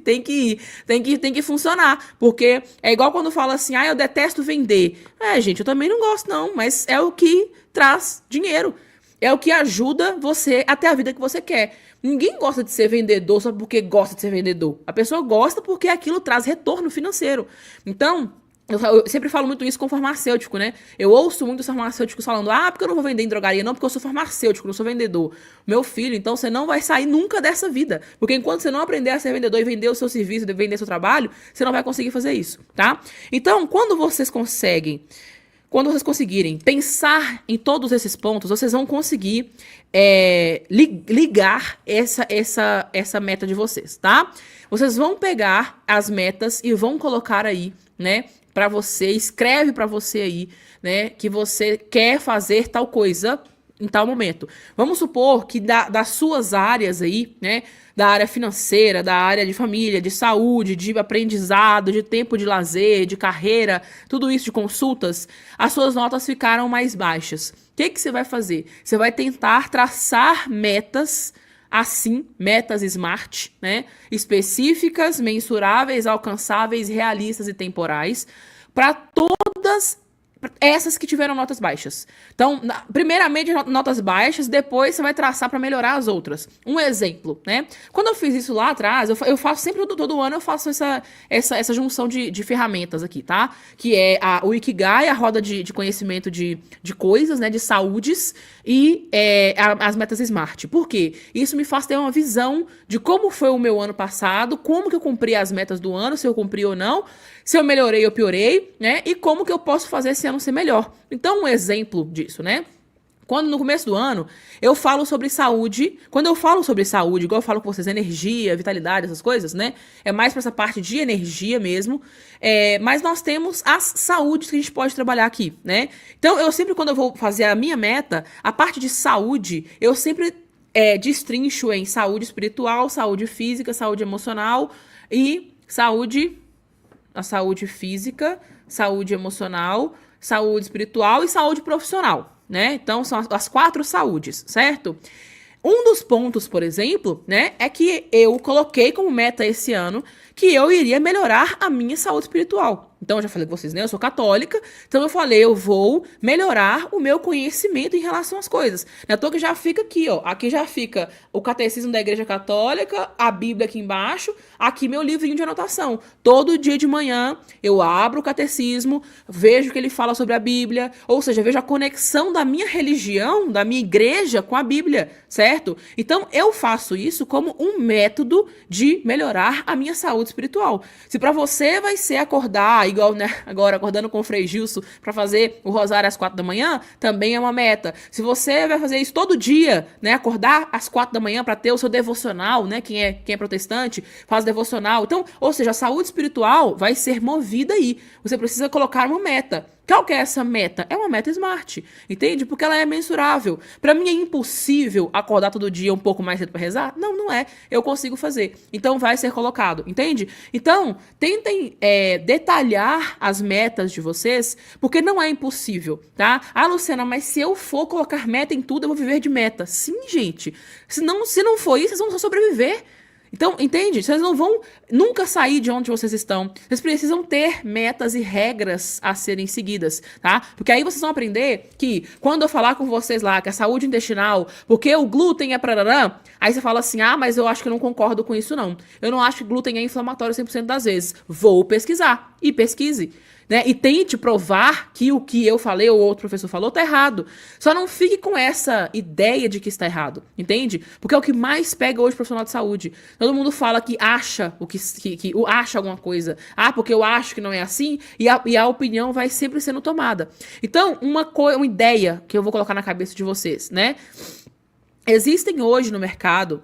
tem que funcionar, porque é igual quando fala assim, eu detesto vender. Gente, eu também não gosto não, mas é o que traz dinheiro. É o que ajuda você a ter a vida que você quer. Ninguém gosta de ser vendedor só porque gosta de ser vendedor. A pessoa gosta porque aquilo traz retorno financeiro. Então, eu sempre falo muito isso com farmacêutico, né? Eu ouço muito os farmacêuticos falando, porque eu não vou vender em drogaria, não, porque eu sou farmacêutico, não sou vendedor. Meu filho, então você não vai sair nunca dessa vida. Porque enquanto você não aprender a ser vendedor e vender o seu serviço, vender o seu trabalho, você não vai conseguir fazer isso, tá? Então, quando vocês conseguirem pensar em todos esses pontos, vocês vão conseguir ligar essa meta de vocês, tá? Vocês vão pegar as metas e vão colocar aí, né, para você, escreve para você aí, né, que você quer fazer tal coisa em tal momento. Vamos supor que das suas áreas aí, né, da área financeira, da área de família, de saúde, de aprendizado, de tempo de lazer, de carreira, tudo isso de consultas, as suas notas ficaram mais baixas. O que você vai fazer? Você vai tentar traçar metas assim, metas SMART, né, específicas, mensuráveis, alcançáveis, realistas e temporais, para todas essas que tiveram notas baixas. Então, primeiramente notas baixas, depois você vai traçar para melhorar as outras. Um exemplo, né? Quando eu fiz isso lá atrás, eu faço sempre, todo ano eu faço essa junção de ferramentas aqui, tá? Que é o Ikigai, a roda de conhecimento de coisas, né? De saúdes e as metas SMART. Por quê? Isso me faz ter uma visão de como foi o meu ano passado, como que eu cumpri as metas do ano, se eu cumpri ou não, se eu melhorei ou piorei, né? E como que eu posso fazer esse ano ser melhor. Então, um exemplo disso, né? Quando no começo do ano eu falo sobre saúde, quando eu falo sobre saúde, igual eu falo com vocês, energia, vitalidade, essas coisas, né? É mais pra essa parte de energia mesmo. Mas nós temos as saúdes que a gente pode trabalhar aqui, né? Então, eu sempre, quando eu vou fazer a minha meta, a parte de saúde, eu sempre destrincho em saúde espiritual, saúde física, saúde emocional e a saúde física, saúde emocional, saúde espiritual e saúde profissional, né? Então, são as 4 saúdes, certo? Um dos pontos, por exemplo, né, é que eu coloquei como meta esse ano que eu iria melhorar a minha saúde espiritual. Então, eu já falei com vocês, né? Eu sou católica, então eu falei, eu vou melhorar o meu conhecimento em relação às coisas. Na toa que já fica aqui, ó. Aqui já fica o catecismo da Igreja Católica, a Bíblia aqui embaixo, aqui meu livrinho de anotação. Todo dia de manhã eu abro o catecismo, vejo o que ele fala sobre a Bíblia, ou seja, vejo a conexão da minha religião, da minha igreja com a Bíblia, certo? Então, eu faço isso como um método de melhorar a minha saúde espiritual. Se pra você vai ser acordar, igual, né, agora acordando com o Frei Gilson para fazer o rosário às 4 da manhã, também é uma meta. Se você vai fazer isso todo dia, né, acordar às 4 da manhã para ter o seu devocional, né, quem é protestante, faz devocional. Então, ou seja, a saúde espiritual vai ser movida aí. Você precisa colocar uma meta. Qual que é essa meta? É uma meta SMART, entende? Porque ela é mensurável. Para mim é impossível acordar todo dia um pouco mais cedo para rezar? Não, não é. Eu consigo fazer. Então vai ser colocado, entende? Então, tentem detalhar as metas de vocês, porque não é impossível, tá? Luciana, mas se eu for colocar meta em tudo, eu vou viver de meta. Sim, gente. Se não for isso, vocês vão só sobreviver. Então, entende? Vocês não vão nunca sair de onde vocês estão. Vocês precisam ter metas e regras a serem seguidas, tá? Porque aí vocês vão aprender que quando eu falar com vocês lá que a saúde intestinal, porque o glúten é pararã, aí você fala assim, mas eu acho que eu não concordo com isso não. Eu não acho que glúten é inflamatório 100% das vezes. Vou pesquisar. E pesquise. Né? E tente provar que o que eu falei ou outro professor falou tá errado. Só não fique com essa ideia de que está errado, entende? Porque é o que mais pega hoje o profissional de saúde. Todo mundo fala que acha acha alguma coisa. Porque eu acho que não é assim, e a opinião vai sempre sendo tomada. Então, uma ideia que eu vou colocar na cabeça de vocês, né? Existe hoje no mercado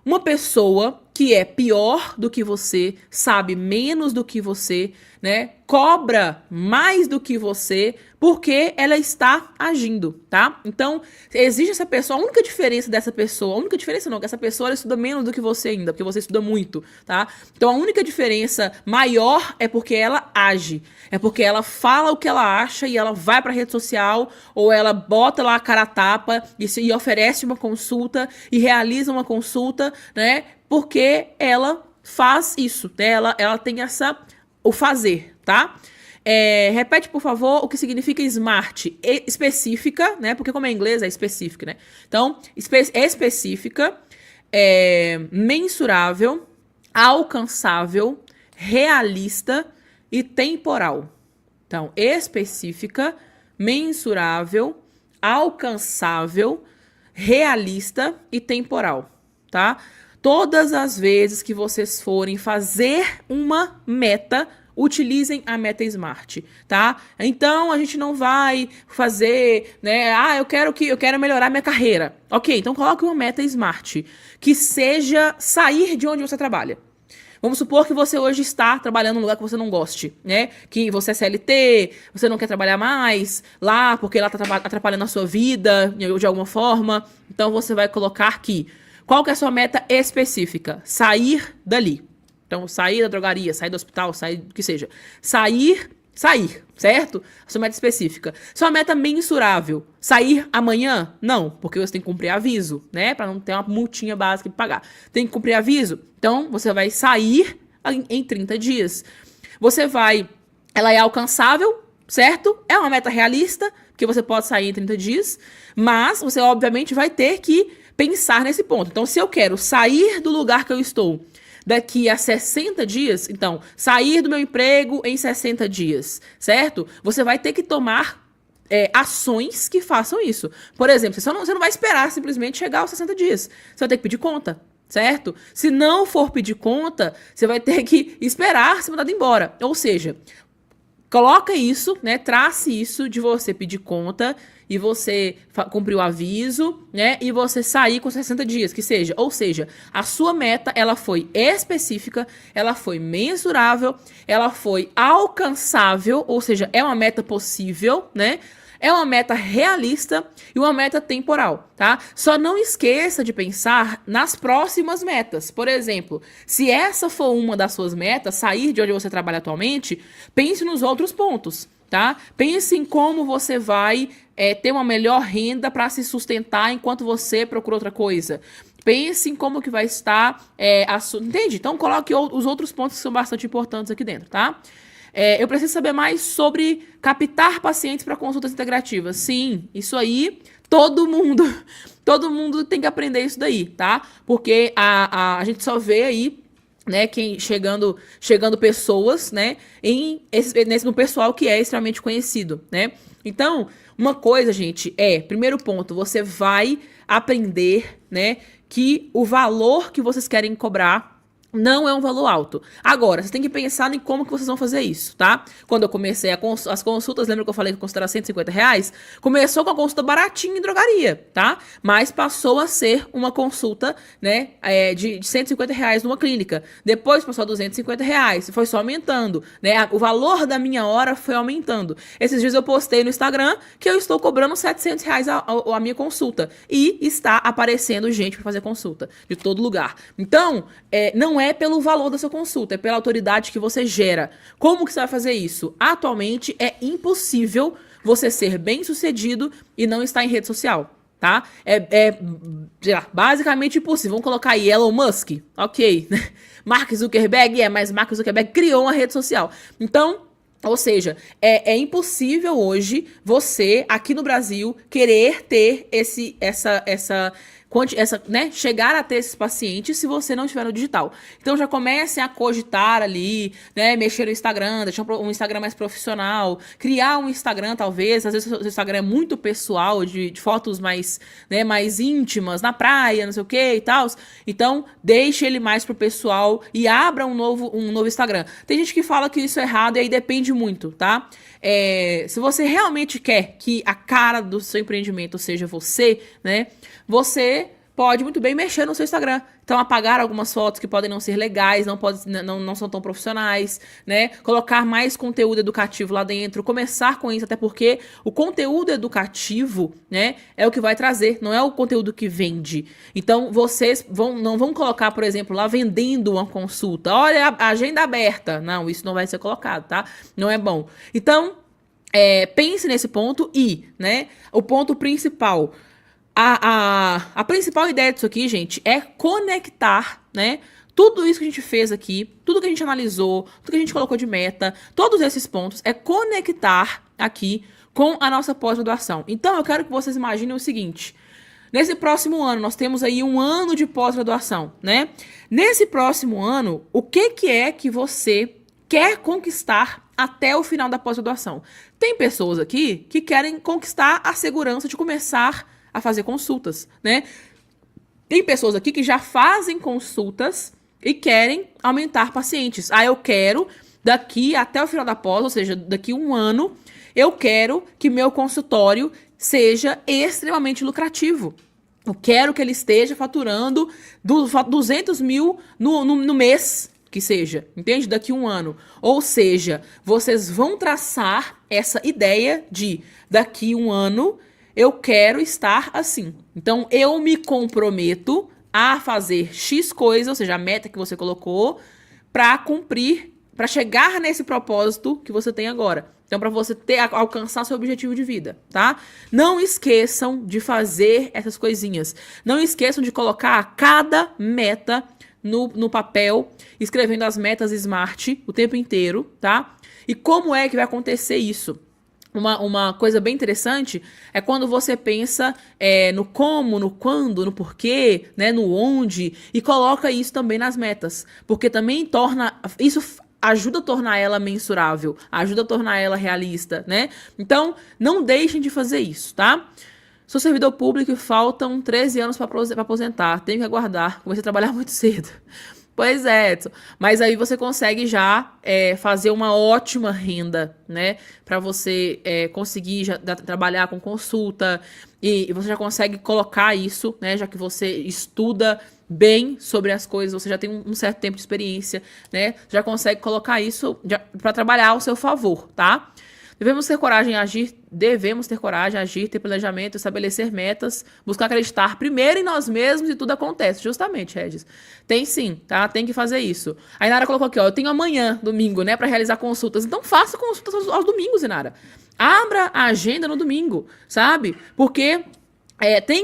uma pessoa que é pior do que você, sabe menos do que você, né? Cobra mais do que você, porque ela está agindo, tá? Então, existe essa pessoa, a única diferença dessa pessoa, a única diferença não, que essa pessoa ela estuda menos do que você ainda, porque você estuda muito, tá? Então, a única diferença maior é porque ela age, é porque ela fala o que ela acha e ela vai pra rede social, ou ela bota lá a cara a tapa e oferece uma consulta e realiza uma consulta, né? Porque ela faz isso, né? Ela tem o fazer, tá? Repete, por favor, o que significa SMART. Específica, né? Porque como é em inglês, é específica, né? Então, específica, mensurável, alcançável, realista e temporal. Então, específica, mensurável, alcançável, realista e temporal, tá? Todas as vezes que vocês forem fazer uma meta, utilizem a meta SMART, tá? Então, a gente não vai fazer, né? Eu quero melhorar minha carreira. Ok, então coloque uma meta SMART, que seja sair de onde você trabalha. Vamos supor que você hoje está trabalhando num lugar que você não goste, né? Que você é CLT, você não quer trabalhar mais lá, porque lá tá atrapalhando a sua vida de alguma forma. Então, você vai colocar aqui. Qual que é a sua meta específica? Sair dali. Então, sair da drogaria, sair do hospital, sair do que seja. Sair, certo? A sua meta específica. Sua meta mensurável. Sair amanhã? Não, porque você tem que cumprir aviso, né? Pra não ter uma multinha básica pra pagar. Tem que cumprir aviso? Então, você vai sair em 30 dias. Ela é alcançável, certo? É uma meta realista, porque você pode sair em 30 dias, mas você, obviamente, vai ter que pensar nesse ponto. Então, se eu quero sair do lugar que eu estou daqui a 60 dias, então, sair do meu emprego em 60 dias, certo? Você vai ter que tomar ações que façam isso. Por exemplo, você não vai esperar simplesmente chegar aos 60 dias. Você vai ter que pedir conta, certo? Se não for pedir conta, você vai ter que esperar ser mandado embora. Ou seja, coloca isso, né? Trace isso de você pedir conta e você cumprir o aviso, né? E você sair com 60 dias, que seja. Ou seja, a sua meta, ela foi específica, ela foi mensurável, ela foi alcançável, ou seja, é uma meta possível, né? É uma meta realista e uma meta temporal, tá? Só não esqueça de pensar nas próximas metas. Por exemplo, se essa for uma das suas metas, sair de onde você trabalha atualmente, pense nos outros pontos, tá? Pense em como você vai ter uma melhor renda para se sustentar enquanto você procura outra coisa. Pense em como que vai estar entende? Então coloque os outros pontos que são bastante importantes aqui dentro, tá? Eu preciso saber mais sobre captar pacientes para consultas integrativas. Sim, isso aí, todo mundo tem que aprender isso daí, tá? Porque a gente só vê aí, né, chegando pessoas, né, no pessoal que é extremamente conhecido, né? Então, uma coisa, gente, primeiro ponto, você vai aprender, né, que o valor que vocês querem cobrar não é um valor alto. Agora, vocês têm que pensar em como que vocês vão fazer isso, tá? Quando eu comecei as consultas, lembra que eu falei que custava R$150? Começou com a consulta baratinha em drogaria, tá? Mas passou a ser uma consulta, né, de R$150 numa clínica. Depois passou a R$250. Foi só aumentando, né? O valor da minha hora foi aumentando. Esses dias eu postei no Instagram que eu estou cobrando R$700 a minha consulta. E está aparecendo gente para fazer consulta de todo lugar. Então, não é pelo valor da sua consulta, é pela autoridade que você gera. Como que você vai fazer isso? Atualmente é impossível você ser bem-sucedido e não estar em rede social, tá? Sei lá, basicamente impossível. Vamos colocar aí Elon Musk, ok. Mark Zuckerberg, mas Mark Zuckerberg criou uma rede social. Então, ou seja, é impossível hoje você, aqui no Brasil, querer ter né, chegar a ter esses pacientes se você não estiver no digital. Então já comecem a cogitar ali, né, mexer no Instagram, deixar um Instagram mais profissional, criar um Instagram talvez, às vezes o seu Instagram é muito pessoal, de fotos mais, né, mais íntimas, na praia, não sei o que e tal. Então deixe ele mais pro pessoal e abra um novo Instagram. Tem gente que fala que isso é errado e aí depende muito, tá? Se você realmente quer que a cara do seu empreendimento seja você, né, você pode muito bem mexer no seu Instagram. Então, apagar algumas fotos que podem não ser legais, não são tão profissionais, né? Colocar mais conteúdo educativo lá dentro, começar com isso, até porque o conteúdo educativo, né, é o que vai trazer, não é o conteúdo que vende. Então, vocês não vão colocar, por exemplo, lá vendendo uma consulta. Olha, a agenda aberta. Não, isso não vai ser colocado, tá? Não é bom. Então, pense nesse ponto e, né, o ponto principal. A principal ideia disso aqui, gente, é conectar, né, Tudo isso que a gente fez aqui, tudo que a gente analisou, tudo que a gente colocou de meta, todos esses pontos é conectar aqui com a nossa pós-graduação. Então, eu quero que vocês imaginem o seguinte: nesse próximo ano, nós temos aí um ano de pós-graduação, né? Nesse próximo ano, o que é que você quer conquistar até o final da pós-graduação? Tem pessoas aqui que querem conquistar a segurança de começar a fazer consultas, né? Tem pessoas aqui que já fazem consultas e querem aumentar pacientes. Ah, eu quero, daqui até o final da pós, ou seja, daqui a um ano, eu quero que meu consultório seja extremamente lucrativo. Eu quero que ele esteja faturando 200 mil no mês, que seja, entende? Daqui a um ano. Ou seja, vocês vão traçar essa ideia de daqui a um ano eu quero estar assim. Então, eu me comprometo a fazer X coisa, ou seja, a meta que você colocou, para cumprir, para chegar nesse propósito que você tem agora. Então, para você alcançar seu objetivo de vida, tá? Não esqueçam de fazer essas coisinhas. Não esqueçam de colocar cada meta no papel, escrevendo as metas SMART o tempo inteiro, tá? E como é que vai acontecer isso? Uma coisa bem interessante é quando você pensa no como, no quando, no porquê, né, no onde, e coloca isso também nas metas. Porque também isso ajuda a tornar ela mensurável, ajuda a tornar ela realista, né? Então, não deixem de fazer isso, tá? Sou servidor público e faltam 13 anos para aposentar. Tenho que aguardar. Comecei a trabalhar muito cedo. Pois é, Edson. Mas aí você consegue já fazer uma ótima renda, né? Para você conseguir já trabalhar com consulta e você já consegue colocar isso, né? Já que você estuda bem sobre as coisas, você já tem um certo tempo de experiência, né? Já consegue colocar isso para trabalhar ao seu favor, tá? Devemos ter coragem a agir, ter planejamento, estabelecer metas, buscar acreditar primeiro em nós mesmos e tudo acontece. Justamente, Regis. Tem sim, tá? Tem que fazer isso. A Inara colocou aqui, ó, eu tenho amanhã, domingo, né, pra realizar consultas. Então faça consultas aos domingos, Inara. Abra a agenda no domingo, sabe? Porque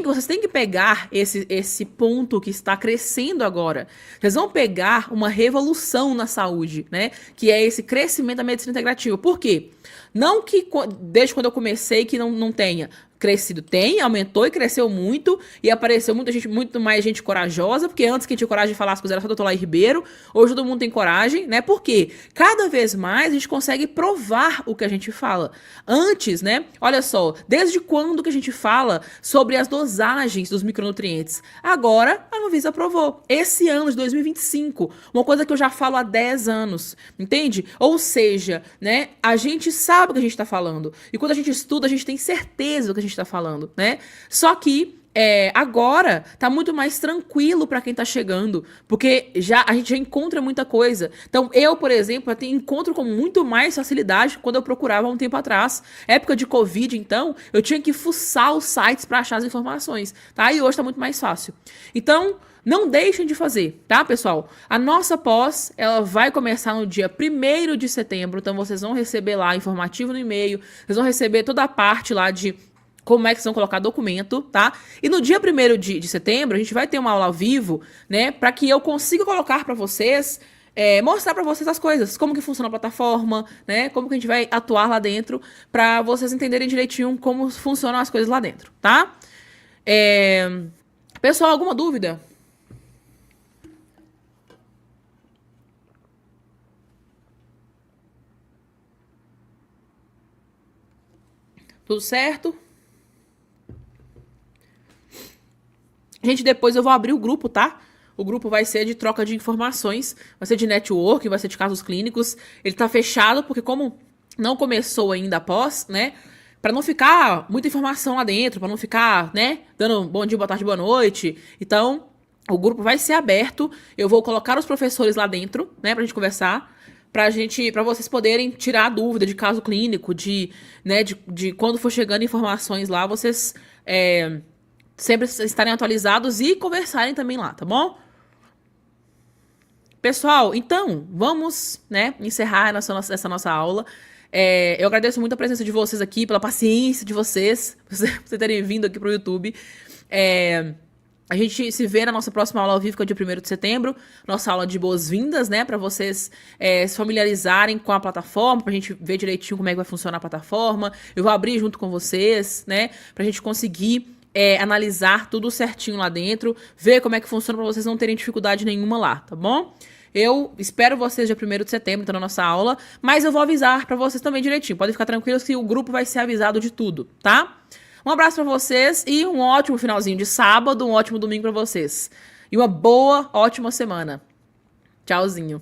vocês têm que pegar esse ponto que está crescendo agora. Vocês vão pegar uma revolução na saúde, né? Que é esse crescimento da medicina integrativa. Por quê? Não que desde quando eu comecei que não tenha crescido. Tem, aumentou e cresceu muito. E apareceu muito mais gente corajosa. Porque antes quem tinha coragem de falar as coisas era só o doutor Laí Ribeiro. Hoje todo mundo tem coragem, né? Por quê? Cada vez mais a gente consegue provar o que a gente fala. Antes, né? Olha só, desde quando que a gente fala sobre as dosagens dos micronutrientes? Agora, a Anvisa aprovou. Esse ano de 2025. Uma coisa que eu já falo há 10 anos. Entende? Ou seja, né? A gente sabe o que a gente tá falando. E quando a gente estuda, a gente tem certeza do que a gente tá falando, né? Só que agora tá muito mais tranquilo para quem tá chegando, porque a gente já encontra muita coisa. Então, eu, por exemplo, encontro com muito mais facilidade quando eu procurava há um tempo atrás. Época de Covid, então, eu tinha que fuçar os sites para achar as informações, tá? E hoje tá muito mais fácil. Então, não deixem de fazer, tá, pessoal? A nossa pós, ela vai começar no dia 1º de setembro, então vocês vão receber lá informativo no e-mail, vocês vão receber toda a parte lá de como é que vocês vão colocar documento, tá? E no dia 1º de setembro, a gente vai ter uma aula ao vivo, né? Para que eu consiga colocar para vocês, mostrar para vocês as coisas, como que funciona a plataforma, né? Como que a gente vai atuar lá dentro, para vocês entenderem direitinho como funcionam as coisas lá dentro, tá? Pessoal, alguma dúvida? Tudo certo? Gente, depois eu vou abrir o grupo, tá? O grupo vai ser de troca de informações, vai ser de network, vai ser de casos clínicos. Ele tá fechado porque como não começou ainda a pós, né? Pra não ficar muita informação lá dentro, pra não ficar, né, dando bom dia, boa tarde, boa noite. Então, o grupo vai ser aberto. Eu vou colocar os professores lá dentro, né, pra gente conversar. Pra vocês poderem tirar a dúvida de caso clínico, de quando for chegando informações lá, vocês sempre estarem atualizados e conversarem também lá, tá bom? Pessoal, então, vamos, né, encerrar essa nossa aula. Eu agradeço muito a presença de vocês aqui, pela paciência de vocês, por vocês terem vindo aqui pro YouTube. A gente se vê na nossa próxima aula ao vivo, que é o dia 1º de setembro, nossa aula de boas-vindas, né, para vocês se familiarizarem com a plataforma, pra gente ver direitinho como é que vai funcionar a plataforma. Eu vou abrir junto com vocês, né, pra gente conseguir analisar tudo certinho lá dentro, ver como é que funciona pra vocês não terem dificuldade nenhuma lá, tá bom? Eu espero vocês dia 1º de setembro, então, na nossa aula, mas eu vou avisar pra vocês também direitinho. Podem ficar tranquilos que o grupo vai ser avisado de tudo, tá? Um abraço pra vocês e um ótimo finalzinho de sábado, um ótimo domingo pra vocês. E uma boa, ótima semana. Tchauzinho.